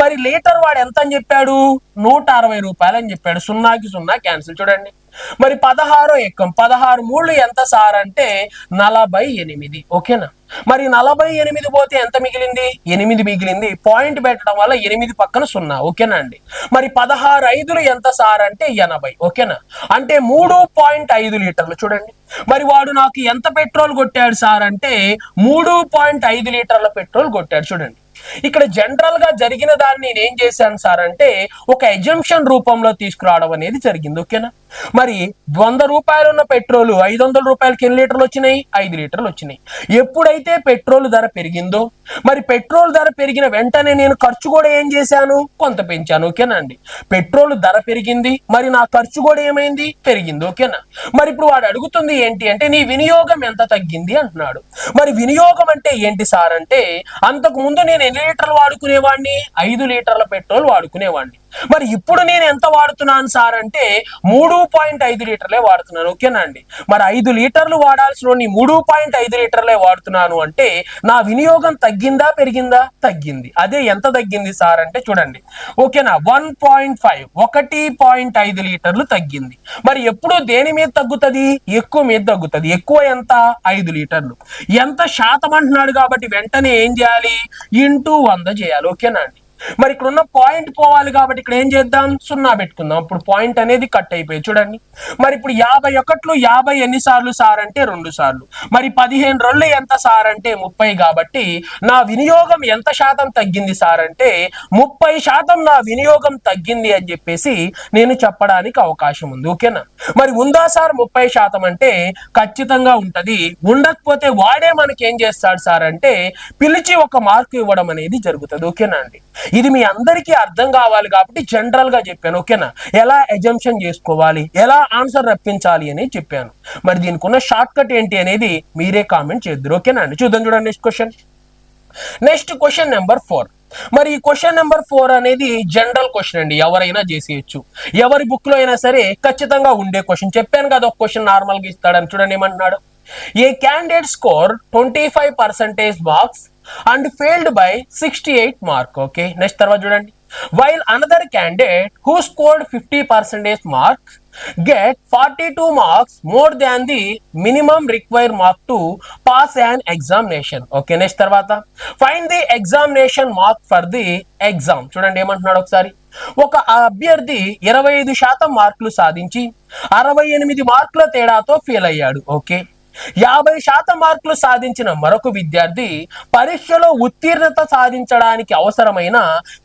మరి లీటర్ వాడు ఎంత అని చెప్పాడు? 160 రూపాయలు అని చెప్పాడు. 0కి 0 క్యాన్సిల్. చూడండి మరి 16 ఎక్కం 16 మూళ్ళు ఎంత సార్ అంటే 48. ఓకేనా? మరి 48 పోతే ఎంత మిగిలింది? 8 మిగిలింది. పాయింట్ పెట్టడం వల్ల 8 పక్కన 0. ఓకేనా అండి? మరి 16 ఐదులు ఎంత సార్ అంటే 80. ఓకేనా? అంటే 3.5 లీటర్లు. చూడండి మరి వాడు నాకు ఎంత పెట్రోల్ కొట్టాడు సార్ అంటే 3.5 లీటర్ల పెట్రోల్ కొట్టాడు. చూడండి ఇక్కడ జనరల్ గా జరిగిన దాన్ని నేను ఏం చేశాను సార్ అంటే ఒక ఎజంప్షన్ రూపంలో తీసుకురావడం అనేది జరిగింది. ఓకేనా? మరి 100 రూపాయలు ఉన్న పెట్రోల్ 500 రూపాయలకి ఎన్ని లీటర్లు వచ్చినాయి? 5 లీటర్లు వచ్చినాయి. ఎప్పుడైతే పెట్రోల్ ధర పెరిగిందో మరి పెట్రోల్ ధర పెరిగిన వెంటనే నేను ఖర్చు కూడా ఏం చేశాను? కొంత పెంచాను. ఓకేనా అండి? పెట్రోల్ ధర పెరిగింది, మరి నా ఖర్చు కూడా ఏమైంది? పెరిగింది. ఓకేనా? మరి ఇప్పుడు వాడు అడుగుతుంది ఏంటి అంటే నీ వినియోగం ఎంత తగ్గింది అంటున్నాడు. మరి వినియోగం అంటే ఏంటి సార్ అంటే అంతకు ముందు నేను ఎన్ని లీటర్లు వాడుకునేవాడిని? 5 లీటర్ల పెట్రోల్ వాడుకునేవాడిని. మరి ఇప్పుడు నేను ఎంత వాడుతున్నాను సార్ అంటే 3.5 లీటర్లే వాడుతున్నాను. ఓకేనా అండి? మరి 5 లీటర్లు వాడాల్సిన 3.5 లీటర్లే వాడుతున్నాను అంటే నా వినియోగం తగ్గిందా పెరిగిందా? తగ్గింది. అదే ఎంత తగ్గింది సార్ అంటే చూడండి. ఓకేనా? 1.5 లీటర్లు తగ్గింది. మరి ఎప్పుడు దేని మీద తగ్గుతుంది? ఎక్కువ మీద తగ్గుతుంది. ఎక్కువ ఎంత? 5 లీటర్లు. ఎంత శాతం అంటున్నాడు కాబట్టి వెంటనే ఏం చేయాలి? ఇంటూ 100 చేయాలి. ఓకేనా అండి? మరి ఇక్కడ ఉన్న పాయింట్ పోవాలి కాబట్టి ఇక్కడ ఏం చేద్దాం? 0 పెట్టుకుందాం. ఇప్పుడు పాయింట్ అనేది కట్ అయిపోయి. చూడండి మరి ఇప్పుడు 51 50 ఎన్ని సార్లు సార్ అంటే 2 సార్లు. మరి 15 2 ఎంత సార్ అంటే 30. కాబట్టి నా వినియోగం ఎంత శాతం తగ్గింది సార్ అంటే 30% నా వినియోగం తగ్గింది అని చెప్పేసి నేను చెప్పడానికి అవకాశం ఉంది. ఓకేనా? మరి ఉందా సార్ 30% అంటే ఖచ్చితంగా ఉంటది. ఉండకపోతే వాడే మనకి ఏం చేస్తాడు సార్ అంటే పిలిచి ఒక మార్కు ఇవ్వడం అనేది జరుగుతుంది. ఓకేనా అండి? ఇది మీ అందరికీ అర్థం కావాలి కాబట్టి జనరల్ గా చెప్పాను. ఓకేనా? ఎలా ఎజంప్షన్ చేసుకోవాలి, ఎలా ఆన్సర్ రప్పించాలి అని చెప్పాను. మరి దీనికి ఉన్న షార్ట్ కట్ ఏంటి అనేది మీరే కామెంట్ చేద్దరు. ఓకేనా అండి? చూద్దాం. చూడండి నెక్స్ట్ క్వశ్చన్ నెంబర్ 4. మరి ఈ క్వశ్చన్ నెంబర్ 4 అనేది జనరల్ క్వశ్చన్ అండి. ఎవరైనా చేసేయచ్చు. ఎవరి బుక్ లో అయినా సరే ఖచ్చితంగా ఉండే క్వశ్చన్. చెప్పాను కదా ఒక క్వశ్చన్ నార్మల్ గా ఇస్తాడని. చూడండి ఏమంటున్నాడు? A candidate score 25% marks and failed by 68 mark. Okay, next తర్వాత చూడండి. While another candidate who scored 50% marks get 42 marks more than the minimum required mark to pass an examination. Okay, next తర్వాత find the examination mark for the exam. చూడండి ఏమంటున్నాడు ఒకసారి. ఒక అభ్యర్థి 25% మార్కులు సాధించి 68 మార్కుల తేడాతో ఫెయిల్ అయ్యాడు. ఓకే, 50% మార్కులు సాధించిన మరొక విద్యార్థి పరీక్షలో ఉత్తీర్ణత సాధించడానికి అవసరమైన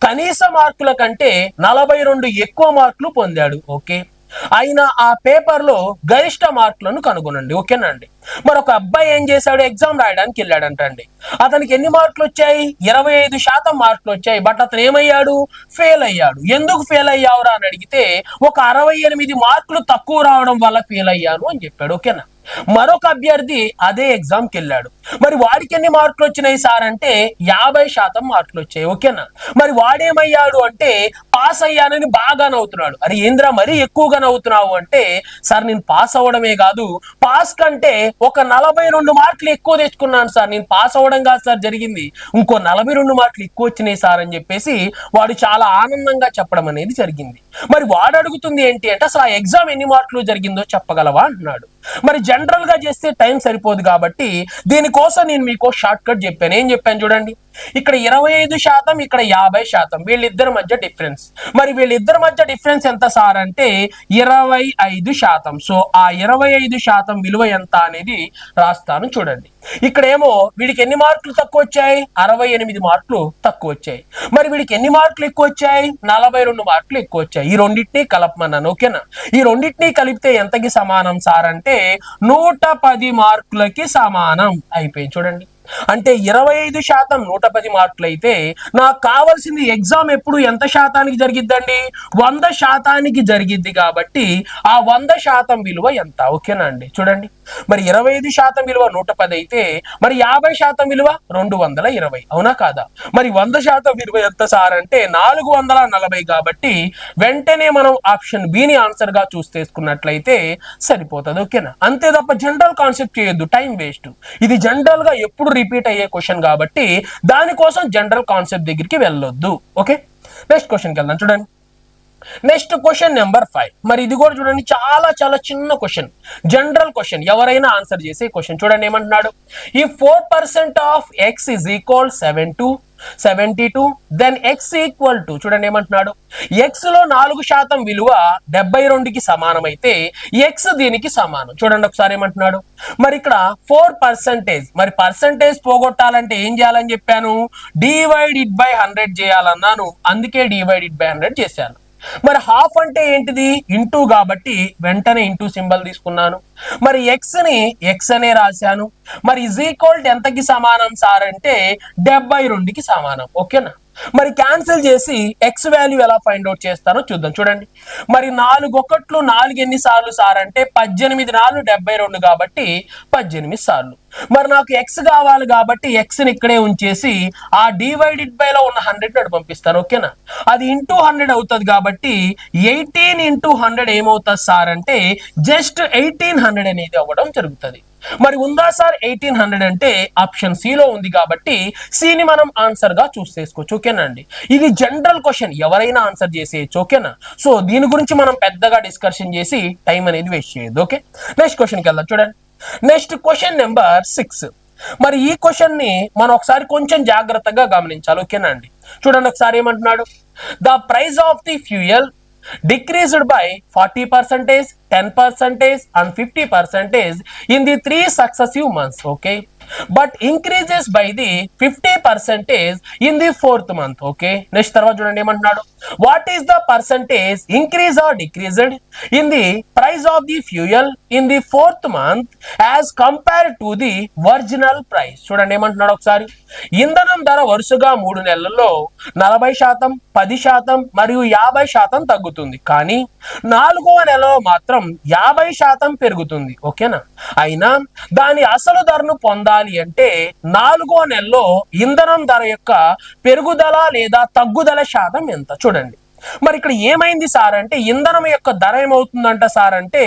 కనీస మార్కుల కంటే 42 ఎక్కువ మార్కులు పొందాడు. ఓకే, అయినా ఆ పేపర్ లో గరిష్ట మార్కులను కనుగొనండి. ఓకేనండి? మరి ఒక అబ్బాయి ఏం చేశాడు? ఎగ్జామ్ రాయడానికి వెళ్ళాడంటండి. అతనికి ఎన్ని మార్కులు వచ్చాయి? 25% మార్కులు వచ్చాయి. బట్ అతను ఏమయ్యాడు? ఫెయిల్ అయ్యాడు. ఎందుకు ఫెయిల్ అయ్యావురా అని అడిగితే ఒక 68 మార్కులు తక్కువ రావడం వల్ల ఫెయిల్ అయ్యాను అని చెప్పాడు. ఓకేనా? మరొక అభ్యర్థి అదే ఎగ్జామ్ కి వెళ్ళాడు. మరి వాడికి ఎన్ని మార్కులు వచ్చినాయి సార్ అంటే 50% మార్కులు వచ్చాయి. ఓకేనా? మరి వాడేమయ్యాడు అంటే పాస్ అయ్యానని బాగా నవ్వుతున్నాడు. అరే ఏంద్రా మరీ ఎక్కువగా నవ్వుతున్నావు అంటే సార్ నేను పాస్ అవ్వడమే కాదు, పాస్ కంటే ఒక 42 మార్కులు ఎక్కువ తెచ్చుకున్నాను సార్. నేను పాస్ అవ్వడం కాదు సార్ జరిగింది, ఇంకో 42 మార్కులు ఎక్కువ వచ్చినాయి సార్ అని చెప్పేసి వాడు చాలా ఆనందంగా చెప్పడం అనేది జరిగింది. మరి వాడు అడుగుతుంది ఏంటి అంటే అసలు ఆ ఎగ్జామ్ ఎన్ని మార్కులు జరిగిందో చెప్పగలవా అంటున్నాడు. మరి జనరల్ గా చేస్తే టైం సరిపోదు కాబట్టి దీనికోసం నేను మీకు షార్ట్ కట్ చెప్పాను. ఏం చెప్పాను చూడండి. ఇక్కడ 25%, ఇక్కడ 50%. వీళ్ళిద్దరి మధ్య డిఫరెన్స్. మరి వీళ్ళిద్దరి మధ్య డిఫరెన్స్ ఎంత సార్ అంటే 25%. సో ఆ 25% విలువ ఎంత అనేది రాస్తాను చూడండి. ఇక్కడేమో వీడికి ఎన్ని మార్కులు తక్కువ వచ్చాయి? 68 మార్కులు తక్కువ వచ్చాయి. మరి వీడికి ఎన్ని మార్కులు ఎక్కువ వచ్చాయి? 42 మార్కులు ఎక్కువ వచ్చాయి. ఈ రెండింటినీ కలపమన్నాను. ఓకేనా? ఈ రెండింటినీ కలిపితే ఎంతకి సమానం సార్ అంటే 110 మార్కులకి సమానం అయిపోయింది. చూడండి అంటే 25% 110 మార్కులు అయితే నాకు కావాల్సింది ఎగ్జామ్ ఎప్పుడు ఎంత శాతానికి జరిగిద్దండి? 100% జరిగిద్ది. కాబట్టి ఆ 100% విలువ ఎంత? ఓకేనా అండి? చూడండి మరి 25% విలువ 110 అయితే మరి 50% విలువ 220, అవునా కాదా? మరి 100% విలువ ఎంత సార్ అంటే 440. కాబట్టి వెంటనే మనం ఆప్షన్ బిని ఆన్సర్ గా చూస్ చేసుకున్నట్లయితే సరిపోతుంది. ఓకేనా? అంతే తప్ప జనరల్ కాన్సెప్ట్ చేయొద్దు, టైం వేస్ట్. ఇది జనరల్ గా ఎప్పుడు రిపీట్ అయ్యే క్వశ్చన్ కాబట్టి దానికోసం జనరల్ కాన్సెప్ట్ దగ్గరికి వెళ్ళొద్దు. ఓకే, నెక్స్ట్ క్వశ్చన్కి వెళ్దాం. చూడండి, నెక్స్ట్ క్వశ్చన్ నెంబర్ 5. మరి ఇది కూడా చూడండి, చాలా చాలా చిన్న క్వశ్చన్, జనరల్ క్వశ్చన్, ఎవరైనా ఆన్సర్ చేసే క్వశ్చన్. చూడండి ఏమంటున్నాడు, ఈ 4% of X is equal 72 then X equal to, చూడండి ఏమంటున్నాడు, ఎక్స్ లో 4% విలువ 72కి సమానం అయితే ఎక్స్ దీనికి సమానం. చూడండి ఒకసారి ఏమంటున్నాడు, మరి ఇక్కడ 4%, మరి పర్సంటేజ్ పోగొట్టాలంటే ఏం చేయాలని చెప్పాను, డివైడెడ్ బై 100 చేయాలన్నాను, అందుకే డివైడెడ్ బై 100 చేశాను. మరి హాఫ్ అంటే ఏంటిది, ఇంటూ, కాబట్టి వెంటనే ఇంటూ సింబల్ తీసుకున్నాను. మరి ఎక్స్ ని ఎక్స్ అనే రాశాను. మరి ఇజ్ ఈక్వల్ ఎంతకి సమానం సార్ అంటే 72కి సమానం. ఓకేనా? మరి క్యాన్సిల్ చేసి ఎక్స్ వాల్యూ ఎలా ఫైండ్ అవుట్ చేస్తానో చూద్దాం. చూడండి, మరి 4 ఒకట్లు 4 ఎన్ని సార్లు సార్ అంటే 18 4 72 కాబట్టి 18 సార్లు. మరి నాకు ఎక్స్ కావాలి కాబట్టి ఎక్స్ ని ఇక్కడే ఉంచేసి ఆ డివైడెడ్ బై లో ఉన్న 100 అటు పంపిస్తాను. ఓకేనా? అది ఇంటూ 100 అవుతుంది కాబట్టి 18 ఇంటూ 100 ఏమవుతుంది సార్ అంటే జస్ట్ 1800 అనేది అవ్వడం జరుగుతుంది. మరి ఉందా సార్ 1800 అంటే ఆప్షన్ సి లో ఉంది కాబట్టి సిని మనం ఆన్సర్ గా చూస్ చేసుకోవచ్చు. ఓకేనా అండి? ఇది జనరల్ క్వశ్చన్, ఎవరైనా ఆన్సర్ చేసేయచ్చు. ఓకేనా? సో దీని గురించి మనం పెద్దగా డిస్కషన్ చేసి టైం అనేది వేస్ట్ చేయొద్దు. ఓకే, నెక్స్ట్ క్వశ్చన్కి వెళ్దాం. చూడండి, నెక్స్ట్ క్వశ్చన్ నెంబర్ 6. మరి ఈ క్వశ్చన్ ని మనం ఒకసారి కొంచెం జాగ్రత్తగా గమనించాలి. ఓకేనా అండి? చూడండి ఒకసారి ఏమంటున్నాడు, the price of the fuel decreased by 40%, 10% and 50% in the 3 successive months. Okay, but increases by the 50% in the 4th month. Okay, next తర్వాత చూడండి ఏమంటున్నాడు, what is the percentage increase or decreased in the price of the fuel in the 4th month as compared to the original price. చూడండి ఏమంటున్నాడు ఒకసారి, ఇంధనం ధర వరుసగా 3 నెలల్లో 40%, 10% మరియు 50% తగ్గుతుంది, కానీ 4వ నెలలో మాత్రం 50% పెరుగుతుంది. ఓకేనా? అయినా దాని అసలు ధరను పొందాలి అంటే 4వ నెలలో ఇంధనం ధర యొక్క పెరుగుదల లేదా తగ్గుదల శాతం ఎంత? చూడండి, మరి ఇక్కడ ఏమైంది సార్ అంటే ఇంధనం యొక్క ధర ఏమవుతుందంట సార్ అంటే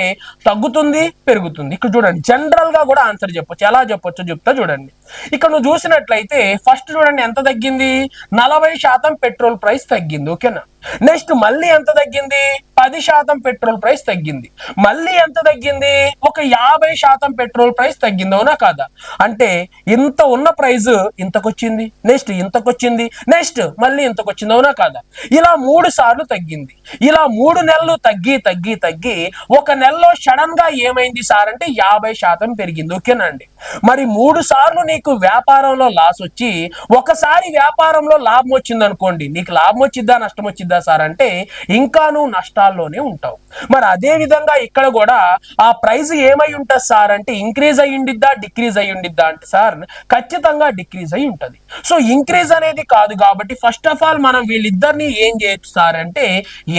తగ్గుతుంది, పెరుగుతుంది. ఇక్కడ చూడండి, జనరల్ గా కూడా ఆన్సర్ చెప్పొచ్చు. ఎలా చెప్పొచ్చు చెప్తా. చూడండి, ఇక్కడ నువ్వు చూసినట్లయితే ఫస్ట్ చూడండి ఎంత తగ్గింది, 40% పెట్రోల్ ప్రైస్ తగ్గింది. ఓకేనా? నెక్స్ట్ మళ్ళీ ఎంత తగ్గింది, 10% పెట్రోల్ ప్రైస్ తగ్గింది. మళ్ళీ ఎంత తగ్గింది, ఒక 50% పెట్రోల్ ప్రైస్ తగ్గింది. అవునా కాదా? అంటే ఇంత ఉన్న ప్రైస్ ఇంతకొచ్చింది, నెక్స్ట్ ఇంతకొచ్చింది, నెక్స్ట్ మళ్ళీ ఇంతకొచ్చింది. అవునా కాదా? ఇలా 3 సార్లు తగ్గింది. ఇలా 3 నెలలు తగ్గి తగ్గి తగ్గి ఒక నెలలో సడన్ గా ఏమైంది సార్ అంటే 50% పెరిగింది. ఓకేనా అండి? మరి 3 సార్లు నీకు వ్యాపారంలో లాస్ వచ్చి ఒకసారి వ్యాపారంలో లాభం వచ్చింది అనుకోండి, నీకు లాభం వచ్చిద్దా నష్టం వచ్చిద్దా సార్ అంటే ఇంకా నువ్వు నష్టాల్లోనే ఉంటావు. మరి అదే విధంగా ఇక్కడ కూడా ఆ ప్రైస్ ఏమై ఉంటుంది సార్ అంటే ఇంక్రీజ్ అయ్యి ఉండిద్దా డిక్రీజ్ అయ్యి ఉండిద్దా అంటే సార్ ఖచ్చితంగా డిక్రీజ్ అయ్యి ఉంటది. సో ఇంక్రీజ్ అనేది కాదు కాబట్టి ఫస్ట్ ఆఫ్ ఆల్ మనం వీళ్ళిద్దరిని ఏం చేయొచ్చు సార్ అంటే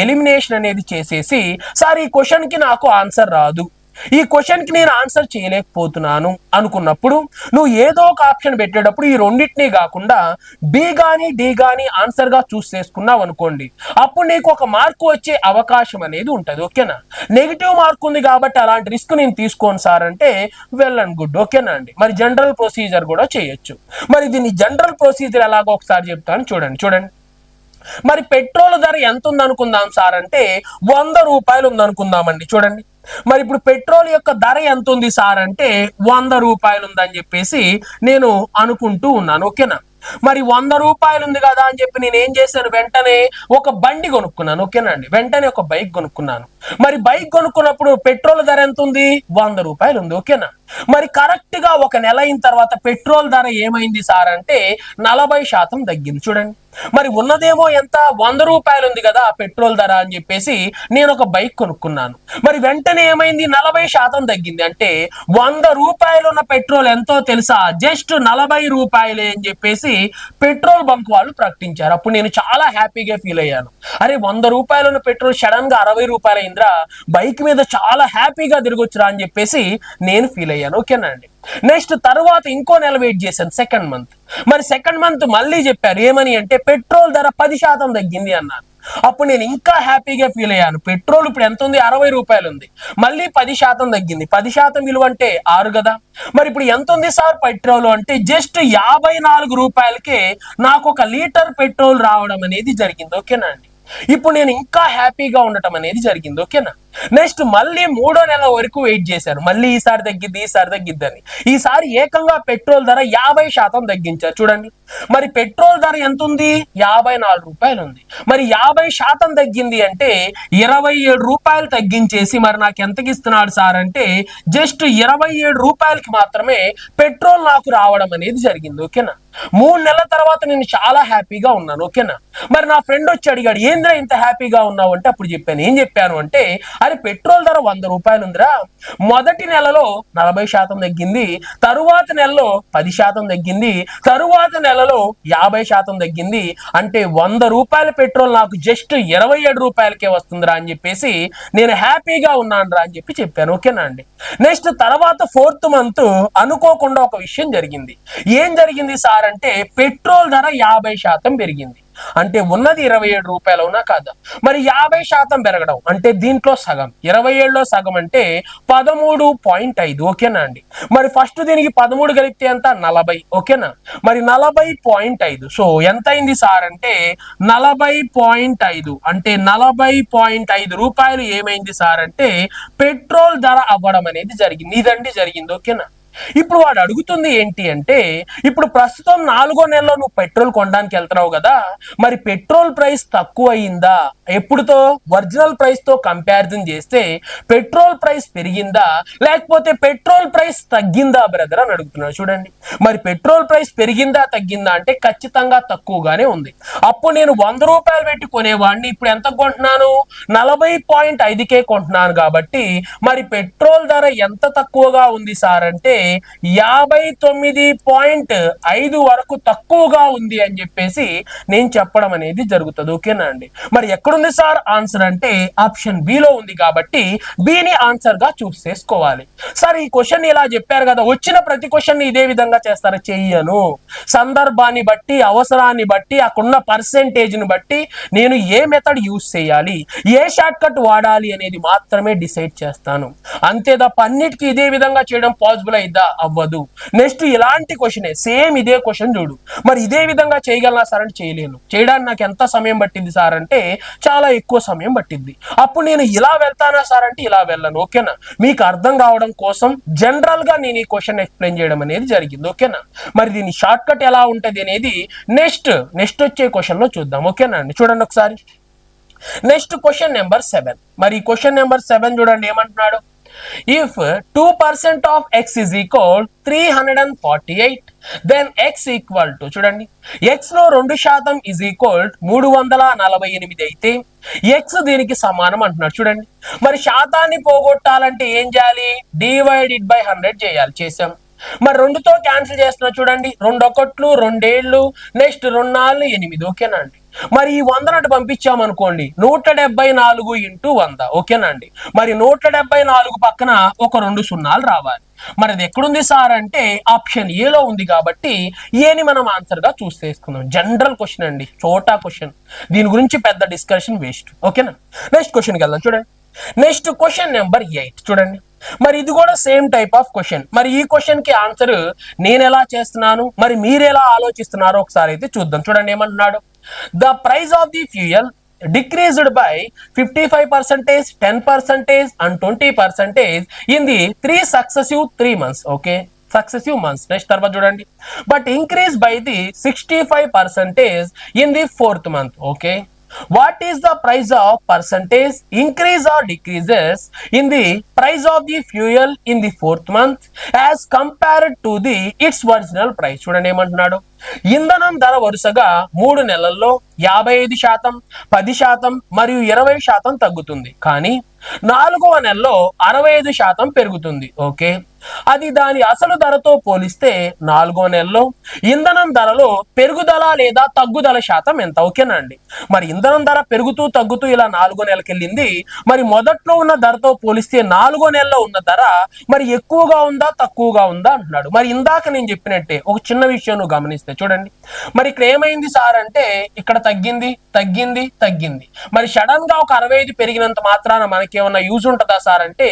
ఎలిమినేషన్ అనేది చేసేసి, సార్ ఈ క్వశ్చన్ కి నాకు ఆన్సర్ రాదు, ఈ క్వశ్చన్ కి నేను ఆన్సర్ చేయలేకపోతున్నాను అనుకున్నప్పుడు నువ్వు ఏదో ఒక ఆప్షన్ పెట్టేటప్పుడు ఈ రెండింటినీ కాకుండా బి గాని డి గాని ఆన్సర్ గా చూస్ చేసుకున్నావు అనుకోండి, అప్పుడు నీకు ఒక మార్కు వచ్చే అవకాశం అనేది ఉంటది. ఓకేనా? నెగిటివ్ మార్క్ ఉంది కాబట్టి అలాంటి రిస్క్ నేను తీసుకోను సార్ అంటే వెల్ అండ్ గుడ్. ఓకేనా అండి? మరి జనరల్ ప్రొసీజర్ కూడా చేయొచ్చు. మరి దీని జనరల్ ప్రొసీజర్ ఎలాగో ఒకసారి చెప్తాను. చూడండి, మరి పెట్రోల్ ధర ఎంత ఉంది అనుకుందాం సార్ అంటే 100 రూపాయలు ఉంది అనుకుందామండి. చూడండి, మరి ఇప్పుడు పెట్రోల్ యొక్క ధర ఎంత ఉంది సార్ అంటే 100 రూపాయలు ఉందని చెప్పేసి నేను అనుకుంటూ ఉన్నాను. ఓకేనా? మరి 100 రూపాయలు ఉంది కదా అని చెప్పి నేను ఏం చేశాను, వెంటనే ఒక బండి కొనుక్కున్నాను. ఓకేనండి? వెంటనే ఒక బైక్ కొనుక్కున్నాను. మరి బైక్ కొనుక్కున్నప్పుడు పెట్రోల్ ధర ఎంత ఉంది, 100 రూపాయలు ఉంది. ఓకేనా? మరి కరెక్ట్ గా ఒక నెల అయిన తర్వాత పెట్రోల్ ధర ఏమైంది సార్ అంటే 40% తగ్గింది. చూడండి, మరి ఉన్నదేమో ఎంత, 100 రూపాయలు ఉంది కదా పెట్రోల్ ధర అని చెప్పేసి నేను ఒక బైక్ కొనుక్కున్నాను. మరి వెంటనే ఏమైంది, 40% తగ్గింది. అంటే 100 రూపాయలు ఉన్న పెట్రోల్ ఎంతో తెలుసా, జస్ట్ 40 రూపాయలే అని చెప్పేసి పెట్రోల్ బంక్ వాళ్ళు ప్రకటించారు. అప్పుడు నేను చాలా హ్యాపీగా ఫీల్ అయ్యాను. అరే 100 రూపాయలు ఉన్న పెట్రోల్ సడన్ గా 60 రూపాయలు ఏంద్రా బైక్ మీద చాలా హ్యాపీగా తిరగొచ్చురా అని చెప్పేసి నేను ఫీల్ అయ్యాను. ఓకేనా అండి. నెక్స్ట్ తర్వాత ఇంకో నెల వెయిట్ చేశాను, సెకండ్ మంత్. మరి సెకండ్ మంత్ మళ్ళీ చెప్పారు ఏమని అంటే పెట్రోల్ ధర 10% తగ్గింది అన్నారు. అప్పుడు నేను ఇంకా హ్యాపీగా ఫీల్ అయ్యాను. పెట్రోల్ ఇప్పుడు ఎంత ఉంది, 60 రూపాయలు ఉంది. మళ్ళీ 10% తగ్గింది. 10% విలువ అంటే 6 కదా. మరి ఇప్పుడు ఎంత ఉంది సార్ పెట్రోల్ అంటే జస్ట్ 54 రూపాయలకే నాకు 1 లీటర్ పెట్రోల్ రావడం అనేది జరిగింది. ఓకేనా అండి. ఇప్పుడు నేను ఇంకా హ్యాపీగా ఉండటం అనేది జరిగింది. ఓకేనా. నెక్స్ట్ మళ్ళీ 3వ నెల వరకు వెయిట్ చేశారు. మళ్ళీ ఈసారి తగ్గిద్దని. ఈసారి ఏకంగా పెట్రోల్ ధర 50% తగ్గించారు. చూడండి మరి పెట్రోల్ ధర ఎంత ఉంది, 54 రూపాయలు ఉంది. మరి 50% తగ్గింది అంటే 27 రూపాయలు తగ్గించేసి మరి నాకు ఎంతకి ఇస్తున్నాడు సార్ అంటే జస్ట్ 27 రూపాయలకి మాత్రమే పెట్రోల్ నాకు రావడం అనేది జరిగింది. ఓకేనా. 3 నెలల తర్వాత నేను చాలా హ్యాపీగా ఉన్నాను. ఓకేనా. మరి నా ఫ్రెండ్ వచ్చి అడిగాడు ఏంద్రా ఇంత హ్యాపీగా ఉన్నావు అంటే అప్పుడు చెప్పాను. ఏం చెప్పాను అంటే అరే పెట్రోల్ ధర 100 రూపాయలు ఉందిరా, మొదటి నెలలో 40% తగ్గింది, తరువాత నెలలో 10% తగ్గింది, తరువాత నెలలో 50% తగ్గింది. అంటే 100 రూపాయల పెట్రోల్ నాకు జస్ట్ 27 రూపాయలకే వస్తుందిరా అని చెప్పేసి నేను హ్యాపీగా ఉన్నాను రా అని చెప్పాను. ఓకేనా అండి. నెక్స్ట్ తర్వాత 4th మంత్ అనుకోకుండా ఒక విషయం జరిగింది. ఏం జరిగింది సార్ అంటే పెట్రోల్ ధర 50% పెరిగింది. అంటే ఉన్నది 27 రూపాయలు అవునా కాదా. మరి 50% పెరగడం అంటే దీంట్లో సగం, 27లో సగం అంటే 13.5. ఓకేనా అండి. మరి ఫస్ట్ దీనికి 13 కలిపితే ఎంత, 40. ఓకేనా. మరి 40.5 సో ఎంత అయింది సార్ అంటే 40.5 అంటే 40.5 రూపాయలు ఏమైంది సార్ అంటే పెట్రోల్ ధర అవ్వడం అనేది జరిగింది. ఇదండి జరిగింది. ఓకేనా. ఇప్పుడు వాడు అడుగుతుంది ఏంటి అంటే ఇప్పుడు ప్రస్తుతం 4వ నెలలో నువ్వు పెట్రోల్ కొనడానికి వెళ్తున్నావు కదా, మరి పెట్రోల్ ప్రైస్ తక్కువ అయిందా, ఎప్పుడుతో ఒరిజినల్ ప్రైస్ తో కంపారిజన్ చేస్తే పెట్రోల్ ప్రైస్ పెరిగిందా లేకపోతే పెట్రోల్ ప్రైస్ తగ్గిందా బ్రదర్ అని అడుగుతున్నాడు. చూడండి మరి పెట్రోల్ ప్రైస్ పెరిగిందా తగ్గిందా అంటే ఖచ్చితంగా తక్కువగానే ఉంది. అప్పుడు నేను 100 రూపాయలు పెట్టి కొనేవాడిని, ఇప్పుడు ఎంత కొంటున్నాను, 40.5కే కొంటున్నాను. కాబట్టి మరి పెట్రోల్ ధర ఎంత తక్కువగా ఉంది సార్ అంటే 59.5 వరకు తక్కువగా ఉంది అని చెప్పేసి నేను చెప్పడం అనేది జరుగుతుంది. ఓకేనా అండి. మరి ఎక్కడుంది సార్ ఆన్సర్ అంటే ఆప్షన్ బి లో ఉంది. కాబట్టి బిని ఆన్సర్ గా చూస్ చేసుకోవాలి. సార్ ఈ క్వశ్చన్ ఇలా చెప్పారు కదా, వచ్చిన ప్రతి క్వశ్చన్ ని ఇదే విధంగా చేస్తారా, చెయ్యను. సందర్భాన్ని బట్టి, అవసరాన్ని బట్టి, అక్కడున్న పర్సెంటేజ్ ని బట్టి నేను ఏ మెథడ్ యూస్ చేయాలి, ఏ షార్ట్ కట్ వాడాలి అనేది మాత్రమే డిసైడ్ చేస్తాను. అంతే తప్ప అన్నిటికీ ఇదే విధంగా చేయడం పాసిబుల్ అయిద్దా, అవ్వదు. నెక్స్ట్ ఇలాంటి క్వశ్చన్ సేమ్ ఇదే క్వశ్చన్ చూడు, మరి ఇదే విధంగా చేయగలనా సార్ అంటే చేయలేను. చేయడానికి నాకు ఎంత సమయం పట్టింది సార్ అంటే చాలా ఎక్కువ సమయం పట్టింది. అప్పుడు నేను ఇలా వెళ్తానా సార్ అంటే ఇలా వెళ్ళను. ఓకేనా. మీకు అర్థం కావడం కోసం జనరల్ గా నేను ఈ క్వశ్చన్ ఎక్స్ప్లెయిన్ చేయడం అనేది జరిగింది. ఓకేనా. మరి దీని షార్ట్ కట్ ఎలా ఉంటది అనేది నెక్స్ట్ వచ్చే క్వశ్చన్ లో చూద్దాం. ఓకేనా అండి. చూడండి ఒకసారి నెక్స్ట్ క్వశ్చన్ నెంబర్ 7. మరి ఈ క్వశ్చన్ నెంబర్ 7 చూడండి ఏమంటున్నాడు. If 2% of x is equal 348, then x equal to చూడండి x లో 2% is equal 348 అయితే x దీనికి సమానం అంటున్నాడు. చూడండి మరి శాతాన్ని పోగొట్టాలంటే ఏం చేయాలి, డివైడెడ్ బై 100 చేయాలి. చేసాం. మరి 2తో క్యాన్సిల్ చేస్తున్నా. చూడండి 2 1లు 2 7లు నెక్స్ట్ 2 4 8. ఓకేనా అండి. మరి ఈ 100 నటు పంపించామనుకోండి 174 ఇంటూ 100. ఓకేనా అండి. మరి 174 పక్కన ఒక 2 సున్నాలు రావాలి. మరి అది ఎక్కడుంది సార్ అంటే ఆప్షన్ ఏ లో ఉంది. కాబట్టి ఏని మనం ఆన్సర్ గా చూస్ చేసుకుందాం. జనరల్ క్వశ్చన్ అండి, చోటా క్వశ్చన్, దీని గురించి పెద్ద డిస్కషన్ వేస్ట్. ఓకేనా. నెక్స్ట్ క్వశ్చన్కి వెళ్దాం. చూడండి నెక్స్ట్ క్వశ్చన్ నెంబర్ 8 చూడండి. మరి ఇది కూడా సేమ్ టైప్ ఆఫ్ క్వశ్చన్. మరి ఈ క్వశ్చన్ కి ఆన్సర్ నేను ఎలా చేస్తున్నాను, మరి మీరు ఎలా ఆలోచిస్తున్నారో ఒకసారి అయితే చూద్దాం. చూడండి ఏమంటున్నాడు. The price of the fuel decreased by 55%, 10% and 20% in the 3 successive 3 months. Okay, successive months. Next తర్వాత చూడండి. But increased by the 65% in the 4th month. Okay, what is the price of percentage increase or decreases in the price of the fuel in the 4th month as compared to the its original price. చూడండి ఏమంటున్నాడు. ఇంధనం ధర వరుసగా 3 నెలల్లో 55%, 10% మరియు 20% తగ్గుతుంది. కానీ 4వ నెలలో 65% పెరుగుతుంది. ఓకే, అది దాని అసలు ధరతో పోలిస్తే 4వ నెలలో ఇంధనం ధరలో పెరుగుదల లేదా తగ్గుదల శాతం ఎంత? ఓకేనా అండి. మరి ఇంధనం ధర పెరుగుతూ తగ్గుతూ ఇలా 4వ నెలకి వెళ్ళింది. మరి మొదట్లో ఉన్న ధరతో పోలిస్తే 4వ నెలలో ఉన్న ధర మరి ఎక్కువగా ఉందా తక్కువగా ఉందా అంటున్నాడు. మరి ఇందాక నేను చెప్పినట్టే ఒక చిన్న విషయం నువ్వు గమనిస్తే చూడండి, మరి ఇక్కడ ఏమైంది సార్ అంటే ఇక్కడ తగ్గింది తగ్గింది తగ్గింది. మరి సడన్ గా ఒక 65 పెరిగినంత మాత్రాన మనకేమన్నా యూజ్ ఉంటుందా సార్ అంటే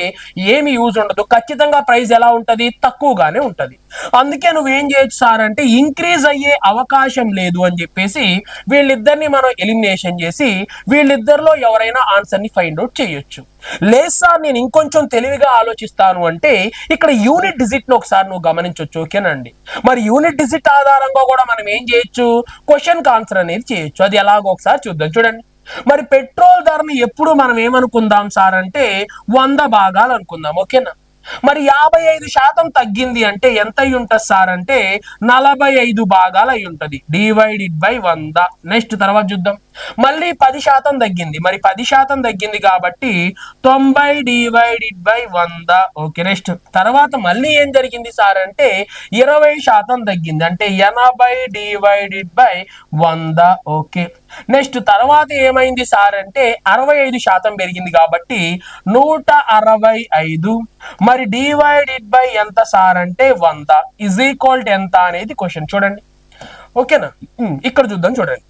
ఏమి యూజ్ ఉండదు. ఖచ్చితంగా ప్రైస్ ఎలా ఉంటది? తక్కువగానే ఉంటది. అందుకే నువ్వు ఏం చేయొచ్చు సార్ అంటే ఇంక్రీజ్ అయ్యే అవకాశం లేదు అని చెప్పేసి వీళ్ళిద్దరిని మనం ఎలిమినేషన్ చేసి వీళ్ళిద్దరిలో ఎవరైనా ఆన్సర్ ని ఫైండ్ అవుట్ చేయొచ్చు. లేదు సార్ నేను ఇంకొంచెం తెలివిగా ఆలోచిస్తాను అంటే ఇక్కడ యూనిట్ డిజిట్ ను ఒకసారి నువ్వు గమనించవచ్చు. ఓకేనండి. మరి యూనిట్ డిజిట్ ఆధారంగా కూడా మనం ఏం చేయొచ్చు? క్వశ్చన్ కి ఆన్సర్ అనేది చేయొచ్చు. అది ఎలాగో ఒకసారి చూద్దాం. చూడండి, మరి పెట్రోల్ ధరని ఎప్పుడు మనం ఏమనుకుందాం సార్ అంటే 100 భాగాలు అనుకుందాం. ఓకేనా. మరి 55% తగ్గింది అంటే ఎంత అయి ఉంటుంది సార్ అంటే 45 భాగాలు అయి ఉంటది, డివైడెడ్ బై 100. నెక్స్ట్ తర్వాత చూద్దాం, మళ్ళీ 10% తగ్గింది. మరి 10% తగ్గింది కాబట్టి 90 డివైడెడ్ బై 100. ఓకే. నెక్స్ట్ తర్వాత మళ్ళీ ఏం జరిగింది సార్ అంటే 20% తగ్గింది అంటే 80 డివైడెడ్ బై 100. ఓకే. నెక్స్ట్ తర్వాత ఏమైంది సార్ అంటే 65% పెరిగింది కాబట్టి 165 మరి డివైడెడ్ బై ఎంత సార్ అంటే 100 ఇజ్ ఈక్వల్ టు ఎంత అనేది క్వశ్చన్. చూడండి. ఓకేనా. ఇక్కడ చూద్దాం. చూడండి,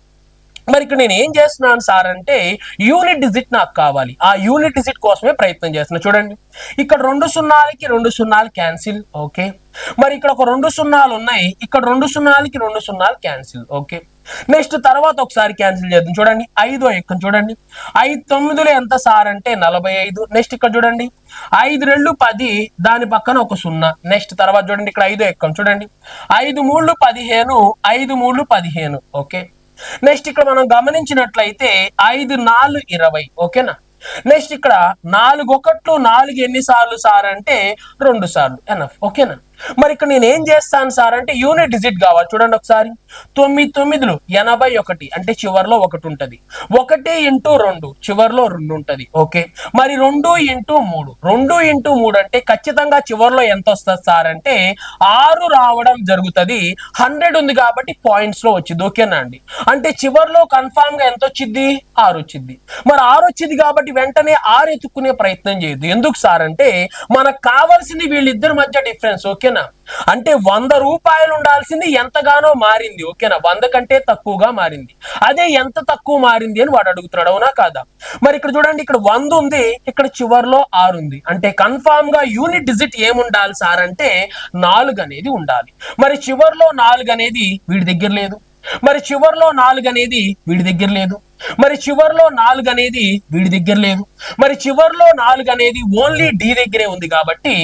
మరి ఇక్కడ నేను ఏం చేస్తున్నాను సార్ అంటే యూనిట్ డిజిట్ నాకు కావాలి. ఆ యూనిట్ డిజిట్ కోసమే ప్రయత్నం చేస్తున్నా. చూడండి, ఇక్కడ 2 సున్నాలకి 2 సున్నాలు క్యాన్సిల్. ఓకే. మరి ఇక్కడ ఒక 2 సున్నాలు ఉన్నాయి, ఇక్కడ 2 సున్నాలకి 2 సున్నాలు క్యాన్సిల్. ఓకే. నెక్స్ట్ తర్వాత ఒకసారి క్యాన్సిల్ చేద్దాం. చూడండి, 5 ఎక్కం. చూడండి, 5 9 ఎంత సార్ అంటే 45. నెక్స్ట్ ఇక్కడ చూడండి, 5 2 10, దాని పక్కన ఒక 0. నెక్స్ట్ తర్వాత చూడండి, ఇక్కడ 5 ఎక్కం. చూడండి, 5 3 15, 5 3 15. ఓకే. నెక్స్ట్ ఇక్కడ మనం గమనించినట్లయితే 5 4 20. ఓకేనా. నెక్స్ట్ ఇక్కడ 4 1 4 ఎన్నిసార్లు సార్ అంటే 2 సార్లు. ఎనఫ్. ఓకేనా. మరి ఇక్కడ నేను ఏం చేస్తాను సార్ అంటే యూనిట్ డిజిట్ కావాలి. చూడండి ఒకసారి, 9 9 81 అంటే చివరిలో 1 ఉంటది. 1 ఇంటూ 2 చివరిలో 2 ఉంటది. ఓకే. మరి 2 ఇంటూ 3, 2 ఇంటూ 3 అంటే ఖచ్చితంగా చివరిలో ఎంత వస్తుంది సార్ అంటే 6 రావడం జరుగుతుంది. 100 ఉంది కాబట్టి పాయింట్స్ లో వచ్చింది. ఓకేనా అండి. అంటే చివరిలో కన్ఫామ్ గా ఎంత వచ్చింది? 6 వచ్చింది. మరి 6 వచ్చింది కాబట్టి వెంటనే 6 ఎత్తుక్కునే ప్రయత్నం చేయదు. ఎందుకు సార్ అంటే మనకు కావాల్సింది వీళ్ళిద్దరి మధ్య డిఫరెన్స్. ఓకేనా. అంటే 100 రూపాయలు ఉండాల్సింది ఎంతగానో మారింది. ఓకేనా. 100 కంటే తక్కువగా మారింది. అదే ఎంత తక్కువ మారింది అని వాడు అడుగుతున్నాడు. అవునా కాదా? మరి ఇక్కడ చూడండి, ఇక్కడ 100 ఉంది, ఇక్కడ చివరిలో 6 ఉంది. అంటే కన్ఫామ్ గా యూనిట్ డిజిట్ ఏముండాలి సార్ అంటే 4 అనేది ఉండాలి. మరి చివరిలో 4 అనేది వీడి దగ్గర లేదు. మరి చివరిలో 4 అనేది వీడి దగ్గర లేదు. మరి చివరిలో 4 అనేది వీడి దగ్గర లేదు. మరి చివరిలో 4 అనేది ఓన్లీ డి దగ్గరే ఉంది. కాబట్టి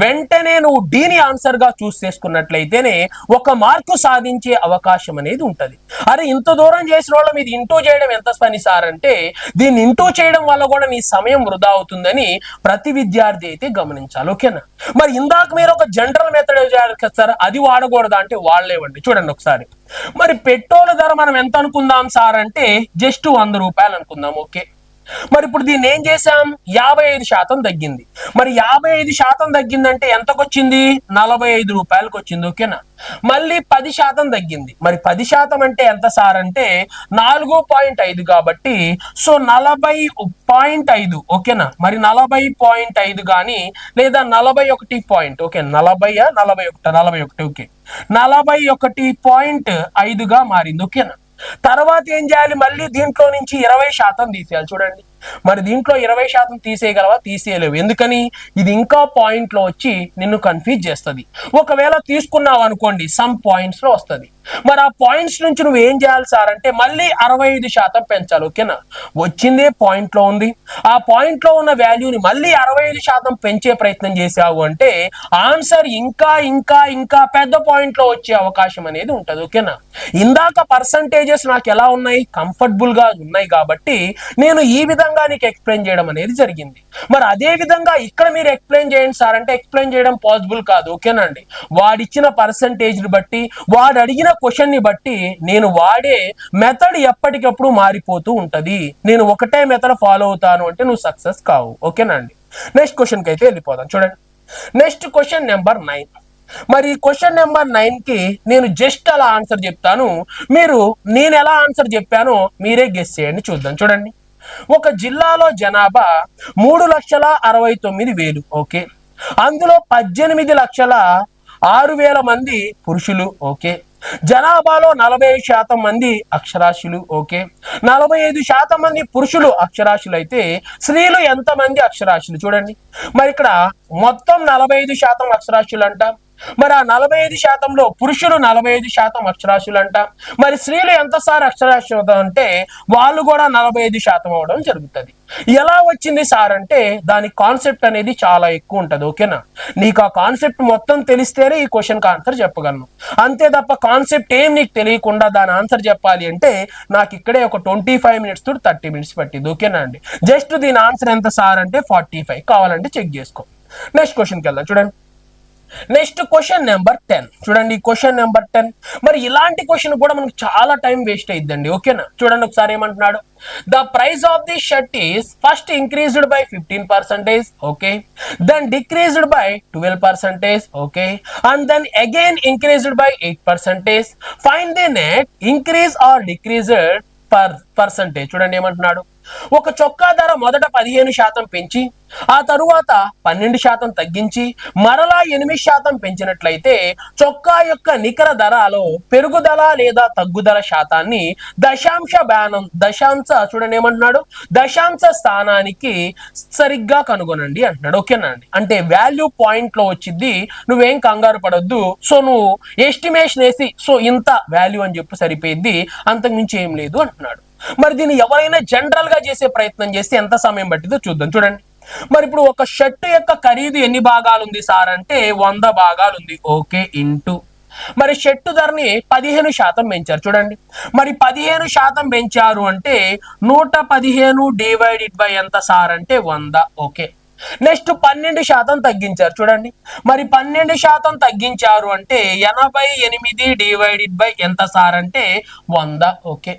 వెంటనే నువ్వు డిని ఆన్సర్ గా చూస్ చేసుకున్నట్లయితేనే 1 మార్కు సాధించే అవకాశం అనేది ఉంటది. అరే ఇంత దూరం చేసిన వాళ్ళ మీద ఇంటూ చేయడం ఎంత పని సార్ అంటే దీన్ని ఇంటూ చేయడం వల్ల కూడా నీ సమయం వృధా అవుతుందని ప్రతి విద్యార్థి అయితే గమనించాలి. ఓకేనా. మరి ఇందాక మీరు ఒక జనరల్ మెథడ్ సార్ అది వాడకూడదా అంటే వాళ్ళేవండి. చూడండి ఒకసారి, మరి పెట్రోల్ ధర మనం ఎంత అనుకుందాం సార్ అంటే జస్ట్ 100 రూపాయలు అనుకుందాం. ఓకే. మరి ఇప్పుడు దీన్ని ఏం చేసాం? 55% తగ్గింది. మరి 55% తగ్గిందంటే ఎంతకు వచ్చింది? 45 రూపాయలకు వచ్చింది. ఓకేనా. మళ్ళీ 10% తగ్గింది. మరి 10% అంటే ఎంత సార్ అంటే 4.5 కాబట్టి సో 40.5. ఓకేనా. మరి 40.5 కానీ లేదా 41 పాయింట్. ఓకే. 41. ఓకే. 41.5గా మారింది. ఓకేనా. తర్వాత ఏం చేయాలి? మళ్ళీ దీంట్లో నుంచి 20% తీసేయాలి. చూడండి, మరి దీంట్లో 20% తీసేయగలవా? తీసేయలేవు. ఎందుకని? ఇది ఇంకా పాయింట్ లో వచ్చి నిన్ను కన్ఫ్యూజ్ చేస్తుంది. ఒకవేళ తీసుకున్నావు అనుకోండి సమ్ పాయింట్స్ లో వస్తుంది. మరి ఆ పాయింట్స్ నుంచి నువ్వు ఏం చేయాలి సార్ అంటే మళ్ళీ 65% పెంచాలి. ఓకేనా. వచ్చిందే పాయింట్ లో ఉంది, ఆ పాయింట్ లో ఉన్న వాల్యూని మళ్ళీ 65% పెంచే ప్రయత్నం చేసావు అంటే ఆన్సర్ ఇంకా ఇంకా ఇంకా పెద్ద పాయింట్ లో వచ్చే అవకాశం అనేది ఉంటది. ఓకేనా. ఇందాక పర్సంటేజెస్ నాకు ఎలా ఉన్నాయి? కంఫర్టబుల్ గా ఉన్నాయి కాబట్టి నేను ఈ విధంగా నీకు ఎక్స్ప్లెయిన్ చేయడం అనేది జరిగింది. మరి అదే విధంగా ఇక్కడ మీరు ఎక్స్ప్లెయిన్ చేయండి సార్ అంటే ఎక్స్ప్లెయిన్ చేయడం పాసిబుల్ కాదు. ఓకేనా అండి. వాడిచ్చిన పర్సంటేజ్ ని బట్టి, వాడు అడిగిన క్వశ్చన్ ని బట్టి నేను వాడే మెథడ్ ఎప్పటికప్పుడు మారిపోతూ ఉంటది. నేను ఒకటే మెథడ్ ఫాలో అవుతాను అంటే నువ్వు సక్సెస్ కావు. ఓకేనా అండి. నెక్స్ట్ క్వశ్చన్ కి అయితే వెళ్ళిపోదాం. చూడండి, నెక్స్ట్ క్వశ్చన్ నెంబర్ 9. మరి క్వశ్చన్ నెంబర్ 9కి నేను జస్ట్ అలా ఆన్సర్ చెప్తాను, మీరు నేను ఎలా ఆన్సర్ చెప్పానో మీరే గెస్ చేయండి. చూద్దాం. చూడండి, ఒక జిల్లాలో జనాభా 3,69,000. ఓకే, అందులో 18,06,000 మంది పురుషులు. ఓకే, జనాభాలో 45% మంది అక్షరాస్యులు. ఓకే, 45% మంది పురుషులు అక్షరాస్యులు అయితే స్త్రీలు ఎంతమంది అక్షరాస్యులు? చూడండి, మరి ఇక్కడ మొత్తం 45% అక్షరాస్యులు అంట. మరి ఆ 45%లో పురుషులు 45% అక్షరాస్యులు అంట. మరి స్త్రీలు ఎంతసారి అక్షరాస్యులు అంటే వాళ్ళు కూడా 45% అవడం జరుగుతుంది. ఎలా వచ్చింది సార్ అంటే దాని కాన్సెప్ట్ అనేది చాలా ఎక్కువ ఉంటుంది. ఓకేనా, నీకు ఆ కాన్సెప్ట్ మొత్తం తెలిస్తేనే ఈ క్వశ్చన్ కి ఆన్సర్ చెప్పగలను. అంతే తప్ప కాన్సెప్ట్ ఏం నీకు తెలియకుండా దాని ఆన్సర్ చెప్పాలి అంటే నాకు ఇక్కడే ఒక 25 minutes to 30 minutes పట్టింది. ఓకేనా అండి, జస్ట్ దీని ఆన్సర్ ఎంత సార్ అంటే 45. కావాలంటే చెక్ చేసుకో. నెక్స్ట్ క్వశ్చన్కి వెళ్దాం. చూడండి, నెక్స్ట్ క్వశ్చన్ నెంబర్ 10. చూడండి, క్వశ్చన్ నెంబర్ 10. మరి ఇలాంటి క్వశ్చన్ కూడా మనకు చాలా టైం వేస్ట్ అయిద్దండి. ఓకేనా, చూడండి ఒకసారి ఏమంటున్నాడు. The price of the shirt is first increased by 15%. Okay, then decreased by 12%. Okay, and then again increased by 8%. Find the net increase or decreased percentage. చూడండి ఏమంటున్నాడు. ఒక చొక్కా ధర మొదట 15% పెంచి ఆ తరువాత 12% తగ్గించి మరలా 8% పెంచినట్లయితే చొక్కా యొక్క నికర ధరలో పెరుగుదల లేదా తగ్గుదల శాతాన్ని చూడండి ఏమంటున్నాడు, దశాంశ స్థానానికి సరిగ్గా కనుగొనండి అంటున్నాడు. ఓకేనా అండి, అంటే వాల్యూ పాయింట్ లో వచ్చింది, నువ్వేం కంగారు పడొద్దు. సో నువ్వు ఎస్టిమేషన్ వేసి సో ఇంత వాల్యూ అని చెప్పి సరిపోయింది, అంతకు మించి ఏం లేదు అంటున్నాడు. మరి దీన్ని ఎవరైనా జనరల్ గా చేసే ప్రయత్నం చేస్తే ఎంత సమయం పట్టిందో చూద్దాం. చూడండి, మరి ఇప్పుడు ఒక షర్ట్ యొక్క ఖరీదు ఎన్ని భాగాలు ఉంది సార్ అంటే 100 భాగాలు ఉంది. ఓకే, ఇంటూ మరి షర్టు ధరని 15% పెంచారు. చూడండి, మరి 15% పెంచారు అంటే 115 డివైడెడ్ బై ఎంత సార్ అంటే 100. ఓకే, నెక్స్ట్ 12% తగ్గించారు. చూడండి, మరి 12% తగ్గించారు అంటే 88 డివైడెడ్ బై ఎంత సార్ అంటే 100. ఓకే,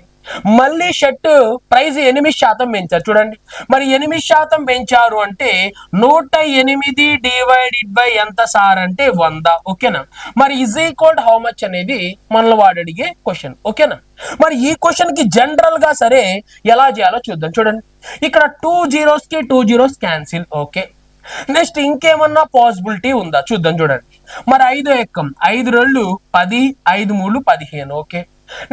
మళ్ళీ షర్ట్ ప్రైస్ 8% పెంచారు. చూడండి, మరి 8% పెంచారు అంటే 108 డివైడెడ్ బై ఎంత సార్ అంటే 100. ఓకేనా, మరి ఈజ్ ఈక్వల్ హౌ మచ్ అనేది మనల్ని వాడు అడిగే క్వశ్చన్. ఓకేనా, మరి ఈ క్వశ్చన్ కి జనరల్ గా సరే ఎలా చేయాలో చూద్దాం. చూడండి, ఇక్కడ 2 zeros కి 2 zeros క్యాన్సిల్. ఓకే, నెక్స్ట్ ఇంకేమన్నా పాసిబిలిటీ ఉందా చూద్దాం. చూడండి, మరి 5 ఎక్కం 5 2 10, 5 3 15. ఓకే,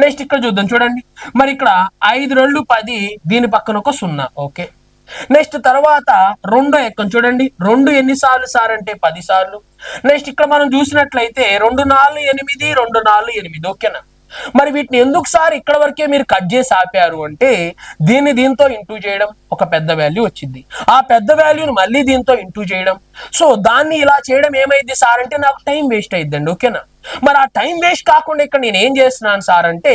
నెక్స్ట్ ఇక్కడ చూద్దాం. చూడండి, మరి ఇక్కడ 5 2 10, దీని పక్కన ఒక 0. ఓకే, నెక్స్ట్ తర్వాత 2 ఎక్కం. చూడండి, 2 ఎన్నిసార్లు సార్ అంటే 10 సార్లు. నెక్స్ట్ ఇక్కడ మనం చూసినట్లయితే 2 4 8, 2 4 8. ఓకేనా, మరి వీటిని ఎందుకు సార్ ఇక్కడ వరకే మీరు కట్ చేసి ఆపారు అంటే దీంతో ఇంటూ చేయడం ఒక పెద్ద వాల్యూ వచ్చింది, ఆ పెద్ద వాల్యూని మళ్ళీ దీంతో ఇంటూ చేయడం. సో దాన్ని ఇలా చేయడం ఏమైంది సార్ అంటే నాకు టైం వేస్ట్ అయిద్దండి. ఓకేనా, మరి ఆ టైం వేస్ట్ కాకుండా ఇక్కడ నేను ఏం చేస్తున్నాను సార్ అంటే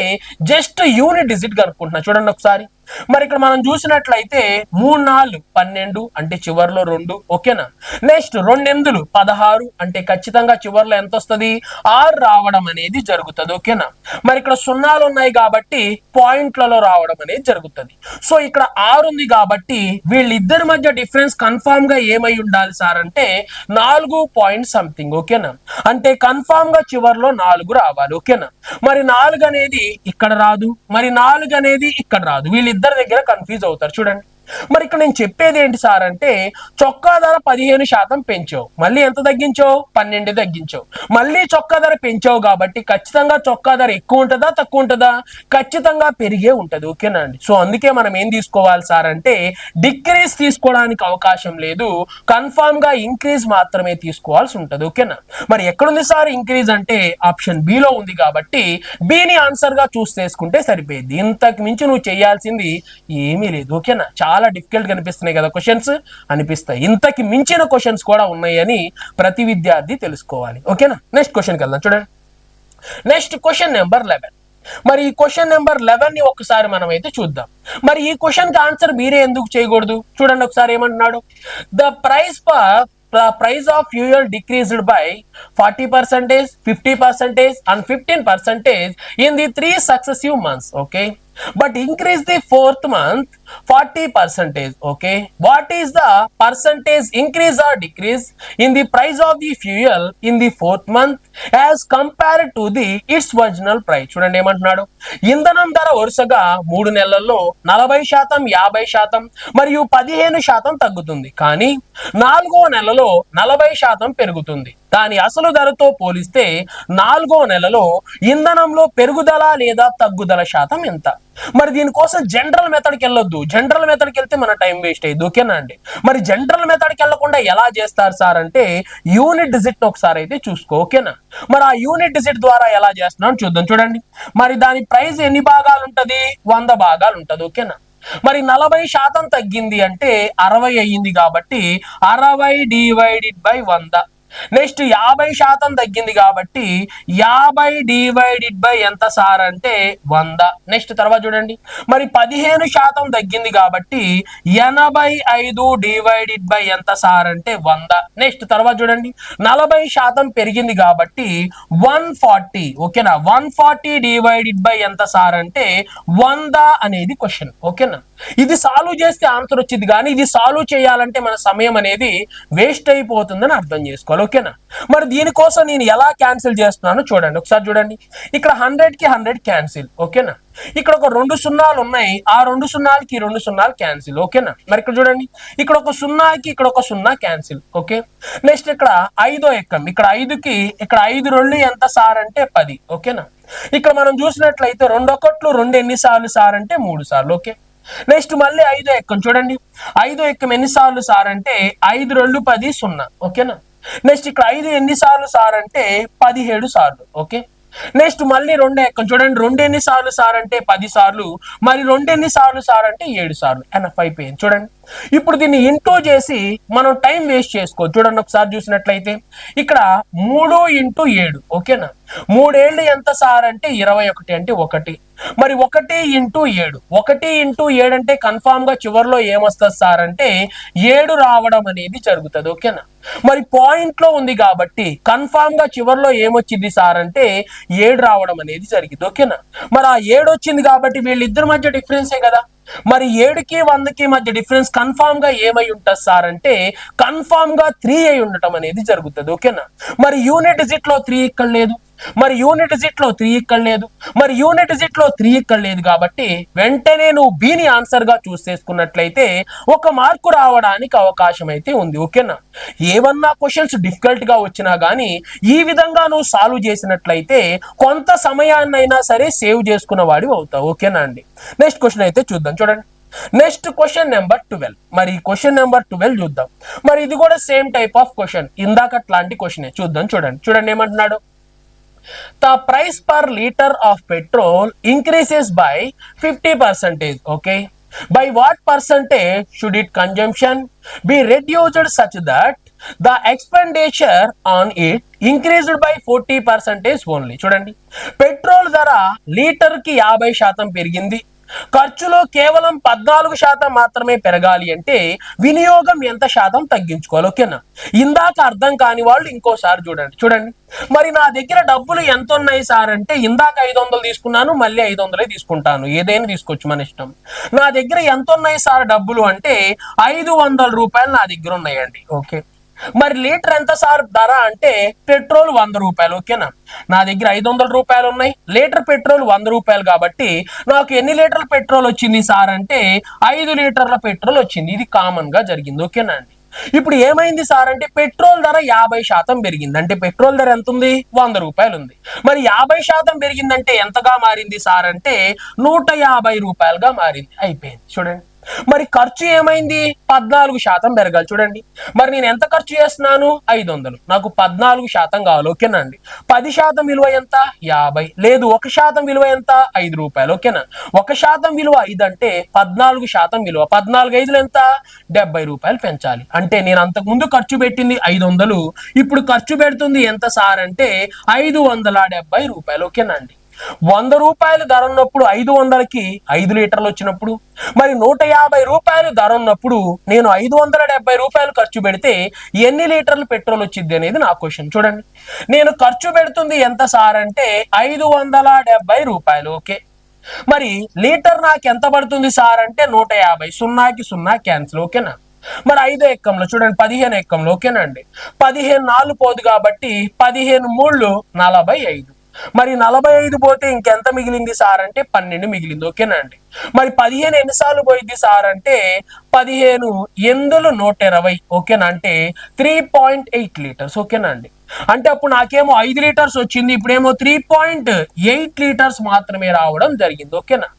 జస్ట్ యూనిట్ డిజిట్ కనుక్కుంటున్నా. చూడండి ఒకసారి, మరి ఇక్కడ మనం చూసినట్లయితే 3 4 12 అంటే చివర్లో 2. ఓకేనా, నెక్స్ట్ 2 8 16 అంటే ఖచ్చితంగా చివర్లో ఎంత వస్తుంది 6 రావడం అనేది జరుగుతుంది. ఓకేనా, మరి ఇక్కడ సున్నాలు ఉన్నాయి కాబట్టి పాయింట్లలో రావడం అనేది జరుగుతుంది. సో ఇక్కడ 6 ఉంది కాబట్టి వీళ్ళిద్దరి మధ్య డిఫరెన్స్ కన్ఫామ్ గా ఏమై ఉండాలి సార్ అంటే 4 పాయింట్ సంథింగ్. ఓకేనా, అంటే కన్ఫామ్ గా చివర్లో 4 రావాలి. ఓకేనా, మరి 4 అనేది ఇక్కడ రాదు, మరి 4 అనేది ఇక్కడ రాదు, వీళ్ళిద్దరి దగ్గర కన్ఫ్యూజ్ అవుతారు. చూడండి, మరి ఇక్కడ నేను చెప్పేది ఏంటి సార్ అంటే చొక్కా ధర 15% పెంచావు, మళ్ళీ ఎంత తగ్గించావు 12 తగ్గించావు, మళ్ళీ చొక్కా ధర పెంచావు కాబట్టి ఖచ్చితంగా చొక్కా ధర ఎక్కువ ఉంటుందా తక్కువ ఉంటుందా? ఖచ్చితంగా పెరిగే ఉంటది. ఓకేనా అండి, సో అందుకే మనం ఏం తీసుకోవాలి సార్ అంటే డిక్రీజ్ తీసుకోవడానికి అవకాశం లేదు, కన్ఫామ్ గా ఇంక్రీజ్ మాత్రమే తీసుకోవాల్సి ఉంటది. ఓకేనా, మరి ఎక్కడుంది సార్ ఇంక్రీజ్ అంటే ఆప్షన్ బి లో ఉంది కాబట్టి బిని ఆన్సర్ గా చూస్ చేసుకుంటే సరిపోయింది, ఇంతకు మించి నువ్వు చేయాల్సింది ఏమీ లేదు. ఓకేనా, చాలా డిఫికల్ట్ కనిపిస్తున్నాయి కదా క్వశ్చన్స్, అనిపిస్తాయి, ఇంతకి మించిన క్వశ్చన్స్ కూడా ఉన్నాయని ప్రతి విద్యార్థి తెలుసుకోవాలి. ఓకేనా, నెక్స్ట్ క్వశ్చన్కి వెళ్దాం. చూడండి, నెక్స్ట్ క్వశ్చన్ నెంబర్ 11. మరి ఈ క్వశ్చన్ నెంబర్ 11 ని ఒకసారి మనం అయితే చూద్దాం. మరి ఈ క్వశ్చన్ కి ఆన్సర్ మీరే ఎందుకు చేయకూడదు? చూడండి ఒకసారి ఏమంటున్నాడు, the price of fuel decreased by 40%, 50% and 15% in the 3 successive months. Okay, but increase the fourth month 40%. Okay, what is the percentage increase or decrease in the price of the fuel in the fourth month as compared to the its original price? చూడండి ఏమంటున్నాడు, ఇంధనం ధర వరుసగా 3 నెలల్లో 40%, 50% మరియు 15% తగ్గుతుంది, కానీ 4వ నెలలో 40% పెరుగుతుంది. దాని అసలు ధరతో పోలిస్తే 4వ నెలలో ఇంధనంలో పెరుగుదల లేదా తగ్గుదల శాతం ఎంత? మరి దీనికోసం జనరల్ మెథడ్కి వెళ్ళొద్దు, జనరల్ మెథడ్కి వెళ్తే మన టైం వేస్ట్ అయ్యింది. ఓకేనా అండి? మరి జనరల్ మెథడ్కి వెళ్లకుండా ఎలా చేస్తారు సార్ అంటే యూనిట్ డిజిట్ ఒకసారి అయితే చూసుకో. ఓకేనా? మరి ఆ యూనిట్ డిజిట్ ద్వారా ఎలా చేస్తున్నాను చూద్దాం. చూడండి, మరి దాని ప్రైస్ ఎన్ని భాగాలు ఉంటది? 100 భాగాలు ఉంటది. ఓకేనా? మరి 40% తగ్గింది అంటే 60 అయ్యింది కాబట్టి 60 డివైడెడ్ బై 100. నెక్స్ట్ 50% తగ్గింది కాబట్టి 50 డివైడెడ్ బై ఎంత సార్ అంటే 100. నెక్స్ట్ తర్వాత చూడండి, మరి 15% తగ్గింది కాబట్టి 85 డివైడెడ్ బై ఎంత సార్ అంటే 100. నెక్స్ట్ తర్వాత చూడండి, 40% పెరిగింది కాబట్టి 140. ఓకేనా? 140 డివైడెడ్ బై ఎంత సార్ అంటే 100 అనేది క్వశ్చన్. ఓకేనా? ఇది సాల్వ్ చేస్తే ఆన్సర్ వచ్చింది, కానీ ఇది సాల్వ్ చేయాలంటే మన సమయం అనేది వేస్ట్ అయిపోతుందని అర్థం చేసుకోవాలి. ఓకేనా? మరి దీనికోసం నేను ఎలా క్యాన్సిల్ చేస్తున్నాను చూడండి. ఒకసారి చూడండి, ఇక్కడ 100కి 100 క్యాన్సిల్. ఓకేనా? ఇక్కడ ఒక 2 సున్నాలు ఉన్నాయి, ఆ 2 సున్నాలకి 2 సున్నాలు క్యాన్సిల్. ఓకేనా? మరి ఇక్కడ చూడండి, ఇక్కడ ఒక సున్నాకి ఇక్కడ ఒక సున్నా క్యాన్సిల్. ఓకే, నెక్స్ట్ ఇక్కడ 5వ ఎక్కం, ఇక్కడ 5కి ఇక్కడ 5 2 ఎంత సార్ అంటే 10. ఓకేనా? ఇక్కడ మనం చూసినట్లయితే 2 1 2 ఎన్నిసార్లు సార్ అంటే 3 సార్లు. ఓకే, నెక్స్ట్ మళ్ళీ 5వ ఎక్కం చూడండి, 5వ ఎక్కం ఎన్నిసార్లు సార్ అంటే 5 2 10 0. ఓకేనా? నెక్స్ట్ ఇక్కడ 5 ఎన్నిసార్లు సార్ అంటే 17 సార్లు. ఓకే, నెక్స్ట్ మళ్ళీ 2వ ఎక్కం చూడండి, 2 ఎన్నిసార్లు సార్ అంటే 10 సార్లు, మరి 2 ఎన్నిసార్లు సార్ అంటే 7 సార్లు. ఎనఫ్ అయిపోయింది. చూడండి, ఇప్పుడు దీన్ని ఇంటూ చేసి మనం టైం వేస్ట్ చేసుకో. చూడండి ఒకసారి చూసినట్లయితే ఇక్కడ 3 × 7. ఓకేనా? 3 ఏళ్ళు ఎంత సార్ అంటే 21 అంటే 1. మరి 1 × 7, 1 × 7 అంటే కన్ఫామ్ గా చివరిలో ఏమొస్తుంది సార్ అంటే 7 రావడం అనేది జరుగుతుంది. ఓకేనా? మరి పాయింట్ లో ఉంది కాబట్టి కన్ఫామ్ గా చివరిలో ఏమొచ్చింది సార్ అంటే 7 రావడం అనేది జరిగింది. ఓకేనా? మరి ఆ 7 వచ్చింది కాబట్టి వీళ్ళిద్దరి మధ్య డిఫరెన్సే కదా. మరి 7కి 100కి మధ్య డిఫరెన్స్ కన్ఫామ్ గా ఏమై ఉంటుంది సార్ అంటే కన్ఫామ్ గా 3 అయి ఉండటం అనేది జరుగుతుంది. ఓకేనా? మరి యూనిట్ డిజిట్ లో 3 ఇక్కడ లేదు, మరి యూనిట్ డిజిట్ లో 3 ఇక్కడ లేదు, మరి యూనిట్ డిజిట్ లో 3 ఇక్కడ లేదు కాబట్టి వెంటనే నువ్వు బిని ఆన్సర్ గా చూస్ చేసుకున్నట్లయితే 1 మార్కు రావడానికి అవకాశం అయితే ఉంది. ఓకేనా? ఏమన్నా క్వశ్చన్స్ డిఫికల్ట్ గా వచ్చినా గానీ ఈ విధంగా నువ్వు సాల్వ్ చేసినట్లయితే కొంత సమయాన్నైనా సరే సేవ్ చేసుకున్న వాడివి అవుతావు. ఓకేనా అండి? నెక్స్ట్ క్వశ్చన్ అయితే చూద్దాం. చూడండి, నెక్స్ట్ క్వశ్చన్ నెంబర్ 12. మరి క్వశ్చన్ నెంబర్ 12 చూద్దాం. మరి ఇది కూడా సేమ్ టైప్ ఆఫ్ క్వశ్చన్, ఇందాక అట్లాంటి క్వశ్చన్ చూద్దాం. చూడండి ఏమంటున్నాడు, the price per liter of petrol increases by 50%. Okay, by what percentage should its consumption be reduced such that the expenditure on it increased by 40% only? చూడండి, petrol ధర litre కి 50% పెరిగింది, ఖర్చులో కేవలం 14% మాత్రమే పెరగాలి అంటే వినియోగం ఎంత శాతం తగ్గించుకోవాలి? ఓకేనా? ఇందాక అర్థం కాని వాళ్ళు ఇంకోసారి చూడండి, మరి నా దగ్గర డబ్బులు ఎంత ఉన్నాయి సార్ అంటే ఇందాక 500 తీసుకున్నాను, మళ్ళీ 500 తీసుకుంటాను, ఏదైనా తీసుకోవచ్చు మన ఇష్టం. నా దగ్గర ఎంత ఉన్నాయి సార్ డబ్బులు అంటే 500 రూపాయలు నా దగ్గర ఉన్నాయండి. ఓకే, మరి లీటర్ ఎంత సార్ ధర అంటే పెట్రోల్ 100 రూపాయలు. ఓకేనా? నా దగ్గర 500 రూపాయలు ఉన్నాయి, లీటర్ పెట్రోల్ 100 రూపాయలు కాబట్టి నాకు ఎన్ని లీటర్ల పెట్రోల్ వచ్చింది సార్ అంటే 5 లీటర్ల పెట్రోల్ వచ్చింది. ఇది కామన్ గా జరిగింది. ఓకేనా అండి? ఇప్పుడు ఏమైంది సార్ అంటే పెట్రోల్ ధర 50% పెరిగింది, అంటే పెట్రోల్ ధర ఎంత ఉంది? 100 రూపాయలు ఉంది. మరి 50% పెరిగిందంటే ఎంతగా మారింది సార్ అంటే 150 రూపాయలుగా మారింది. అయిపోయింది. చూడండి, మరి ఖర్చు ఏమైంది? 14% పెరగాలి. చూడండి, మరి నేను ఎంత ఖర్చు చేస్తున్నాను? 500, నాకు 14% కావాలి. ఓకేనా అండి? 10% విలువ ఎంత? 50. లేదు, 1% విలువ ఎంత? 5 రూపాయలు. ఓకేనా? 1% విలువ 5 అంటే 14% విలువ 14 5 ఎంత? 70 రూపాయలు పెంచాలి. అంటే నేను అంతకు ముందు ఖర్చు పెట్టింది 500, ఇప్పుడు ఖర్చు పెడుతుంది ఎంత సార్ అంటే 570 రూపాయలు. ఓకేనా అండి? 100 రూపాయలు ధర ఉన్నప్పుడు 500కి 5 లీటర్లు వచ్చినప్పుడు, మరి 150 రూపాయలు ధర ఉన్నప్పుడు నేను 570 రూపాయలు ఖర్చు పెడితే ఎన్ని లీటర్లు పెట్రోల్ వచ్చింది అనేది నా క్వశ్చన్. చూడండి, నేను ఖర్చు పెడుతుంది ఎంత సార్ అంటే 570 రూపాయలు. ఓకే, మరి లీటర్ నాకు ఎంత పడుతుంది సార్ అంటే 150, సున్నాకి సున్నా క్యాన్సిల్, ఓకేనా. మరి 5 ఎక్కంలో చూడండి 15 ఎక్కంలో, ఓకేనా అండి. 15 4 పోదు కాబట్టి 15 3 45. మరి 45 పోతే ఇంకెంత మిగిలింది సార్ అంటే 12 మిగిలింది, ఓకేనా అండి. మరి 15 ఎన్నిసార్లు పోయింది సార్ అంటే 15 8 120, ఓకేనా, అంటే 3.8 లీటర్స్, ఓకేనా అండి. అంటే అప్పుడు నాకేమో 5 లీటర్స్ వచ్చింది, ఇప్పుడేమో 3.8 లీటర్స్ మాత్రమే రావడం జరిగింది, ఓకేనా.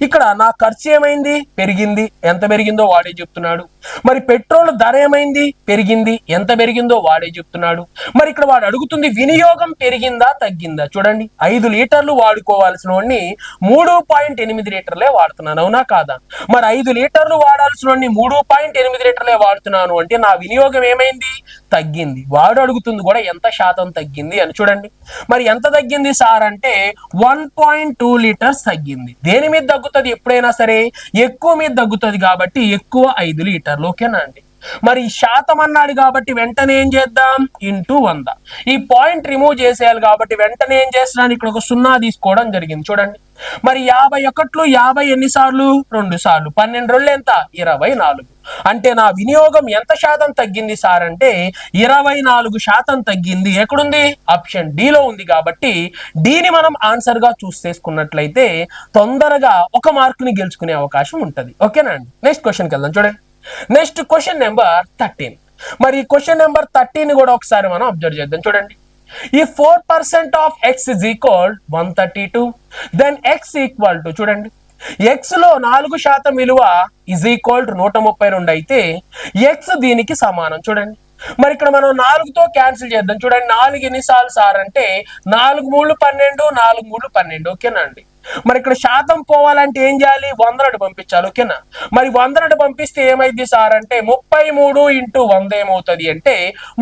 ఇక్కడ నా ఖర్చు ఏమైంది, పెరిగింది. ఎంత పెరిగిందో వాడే చెప్తున్నాడు. మరి పెట్రోల్ ధర ఏమైంది, పెరిగింది. ఎంత పెరిగిందో వాడే చెప్తున్నాడు. మరి ఇక్కడ వాడు అడుగుతుంది వినియోగం పెరిగిందా తగ్గిందా. చూడండి 5 లీటర్లు వాడుకోవాల్సిన వాడిని 3.8 లీటర్లే వాడుతున్నాను, అవునా కాదా. మరి 5 లీటర్లు వాడాల్సిన వాడిని 3.8 లీటర్లే వాడుతున్నాను అంటే నా వినియోగం ఏమైంది, తగ్గింది. వాడు అడుగుతుంది కూడా ఎంత శాతం తగ్గింది అని. చూడండి మరి ఎంత తగ్గింది సార్ అంటే 1.2 లీటర్స్ తగ్గింది. దేని మీద తగ్గుతుంది, ఎప్పుడైనా సరే ఎక్కువ మీద తగ్గుతుంది కాబట్టి ఎక్కువ 5 లీటర్లు, ఓకేనా అండి. మరి శాతం అన్నాడు కాబట్టి వెంటనే ఏం చేద్దాం, ఇంటూ 100. ఈ పాయింట్ రిమూవ్ చేసేయాలి కాబట్టి వెంటనే ఏం చేస్తున్నాను, ఇక్కడ ఒక 0 తీసుకోవడం జరిగింది. చూడండి మరి 51 50 ఎన్నిసార్లు, 2 సార్లు. 12 2 ఎంత, 24. అంటే నా వినియోగం ఎంత శాతం తగ్గింది సార్ అంటే 24% తగ్గింది. ఎక్కడుంది, ఆప్షన్ డిలో ఉంది కాబట్టి డిని మనం ఆన్సర్ గా చూస్ చేసుకున్నట్లయితే తొందరగా 1 మార్కుని గెలుచుకునే అవకాశం ఉంటది, ఓకేనా అండి. నెక్స్ట్ క్వశ్చన్కి వెళ్దాం. చూడండి నెక్స్ట్ క్వశ్చన్ నెంబర్ 13. మరి క్వశ్చన్ నెంబర్ 13 కూడా ఒకసారి మనం అబ్జర్వ్ చేద్దాం. చూడండి ఈ 4% ఆఫ్ x is equal 132, దెన్ x ఈక్వల్ టు, చూడండి x లో 4% విలువ is equal to 132 అయితే x దీనికి సమానం. చూడండి మరి ఇక్కడ మనం 4తో క్యాన్సిల్ చేద్దాం. చూడండి 4 ఎన్నిసార్లు సార్ అంటే 4 3 12, 4 3 12, ఓకేనా అండి. మరి ఇక్కడ శాతం పోవాలంటే ఏం చేయాలి, 100 పంపించాలి, ఓకేనా. మరి 100 పంపిస్తే ఏమైంది సార్ అంటే 33 ఇంటూ 100 ఏమవుతుంది అంటే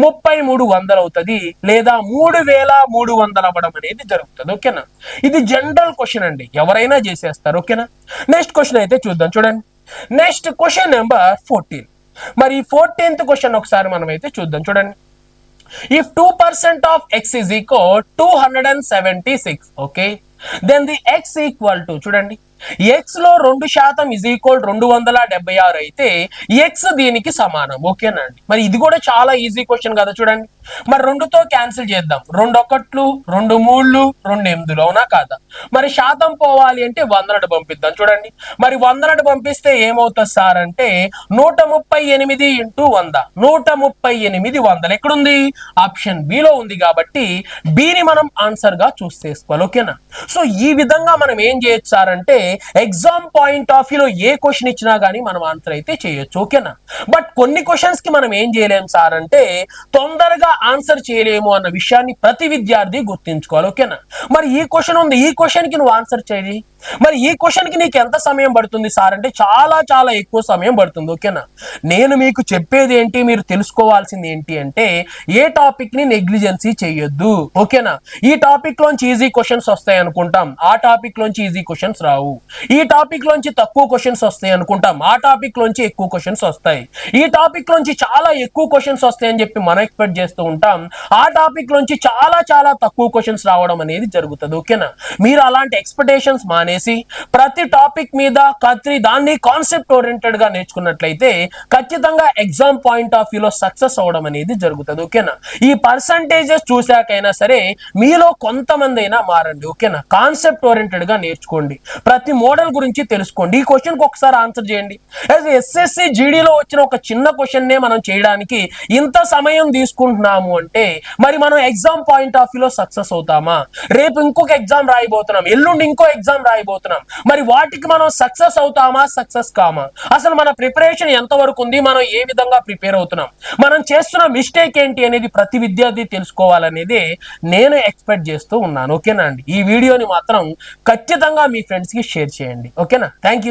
3300 అవుతుంది, లేదా 3300 అవ్వడం అనేది జరుగుతుంది, ఓకేనా. ఇది జనరల్ క్వశ్చన్ అండి, ఎవరైనా చేసేస్తారు, ఓకేనా. నెక్స్ట్ క్వశ్చన్ అయితే చూద్దాం. చూడండి నెక్స్ట్ క్వశ్చన్ నెంబర్ 14. మరి 14th క్వశ్చన్ ఒకసారి మనం అయితే చూద్దాం. చూడండి if 2% of x is equal 276, okay, then the x equal to, చూడండి x లో 2% is equal 276 అయితే x దీనికి సమానం, ఓకేనా అండి. మరి ఇది కూడా చాలా ఈజీ క్వశ్చన్ కదా. చూడండి మరి 2తో క్యాన్సిల్ చేద్దాం. 2 1 2 3 2 8, అవునా కాదా. మరి శాతం పోవాలి అంటే 100 పంపిద్దాం. చూడండి మరి 100 పంపిస్తే ఏమవుతుంది సార్ అంటే 138 ఇంటూ 100, 138 100 ఎక్కడుంది, ఆప్షన్ బిలో ఉంది కాబట్టి బిని మనం ఆన్సర్ గా చూస్ చేసుకోవాలి, ఓకేనా. సో ఈ విధంగా మనం ఏం చేయొచ్చు సార్ అంటే ఎగ్జామ్ పాయింట్ ఆఫ్ వ్యూలో ఏ క్వశ్చన్ ఇచ్చినా గానీ మనం ఆన్సర్ అయితే చేయొచ్చు, ఓకేనా. బట్ కొన్ని క్వశ్చన్స్ కి మనం ఏం చేయలేము సార్ అంటే తొందరగా ఆన్సర్ చేయలేము అన్న విషయాన్ని ప్రతి విద్యార్థి గుర్తించుకోవాలి, ఓకేనా. మరి ఈ క్వశ్చన్ ఉంది, ఈ క్వశ్చన్ కి నువ్వు ఆన్సర్ చేయి. మరి ఈ క్వశ్చన్ కి నీకు ఎంత సమయం పడుతుంది సార్ అంటే చాలా చాలా ఎక్కువ సమయం పడుతుంది, ఓకేనా. నేను మీకు చెప్పేది ఏంటి, మీరు తెలుసుకోవాల్సింది ఏంటి అంటే ఏ టాపిక్ ని నెగ్లిజెన్సీ చేయొద్దు, ఓకేనా. ఈ టాపిక్ లోంచి ఈజీ క్వశ్చన్స్ వస్తాయి అనుకుంటాం, ఆ టాపిక్ లోంచి ఈజీ క్వశ్చన్స్ రావు. ఈ టాపిక్ లోంచి తక్కువ క్వశ్చన్స్ వస్తాయి అనుకుంటాం, ఆ టాపిక్ లోంచి ఎక్కువ క్వశ్చన్స్ వస్తాయి. ఈ టాపిక్ లోంచి చాలా ఎక్కువ క్వశ్చన్స్ వస్తాయని చెప్పి మనం ఎక్స్పెక్ట్ చేస్తూ ఉంటాం, ఆ టాపిక్ లోంచి చాలా చాలా తక్కువ క్వశ్చన్స్ రావడం అనేది జరుగుతుంది, ఓకేనా. మీరు అలాంటి ఎక్స్పెక్టేషన్స్ మానేసి ప్రతి టాపిక్ మీద దాన్ని కాన్సెప్ట్ ఓరియంటెడ్ గా నేర్చుకున్నట్లయితే ఖచ్చితంగా ఎగ్జామ్ పాయింట్ ఆఫ్ వ్యూలో సక్సెస్ అవడం అనేది జరుగుతుంది, ఓకేనా. ఈ పర్సంటేజెస్ చూసాకైనా సరే మీలో కొంతమంది అయినా మారండి, ఓకేనా. కాన్సెప్ట్ ఓరియంటెడ్ గా నేర్చుకోండి, ప్రతి మోడల్ గురించి తెలుసుకోండి. ఈ క్వశ్చన్ కి ఒకసారి ఆన్సర్ చేయండి. ఎస్ఎస్సి జీడీలో వచ్చిన ఒక చిన్న క్వశ్చన్ నే మనం చేయడానికి ఇంత సమయం తీసుకుంటున్నాము అంటే మరి మనం ఎగ్జామ్ పాయింట్ ఆఫ్ వ్యూలో సక్సెస్ అవుతామా? రేపు ఇంకొక ఎగ్జామ్ రాయబోతున్నాం, ఎల్లుండి ఇంకో ఎగ్జామ్ రాయబోతున్నాం, మరి వాటికి మనం సక్సెస్ అవుతామా, సక్సెస్ కామా? అసలు మన ప్రిపరేషన్ ఎంత వరకు ఉంది, మనం ఏ విధంగా ప్రిపేర్ అవుతున్నాం, మనం చేస్తున్న మిస్టేక్ ఏంటి అనేది ప్రతి విద్యార్థి తెలుసుకోవాలనేది నేను ఎక్స్పెక్ట్ చేస్తూ ఉన్నాను, ఓకేనా అండి. ఈ వీడియోని మాత్రం ఖచ్చితంగా మీ ఫ్రెండ్స్ కి షేర్ చేయండి, ఓకేనా. Thank you.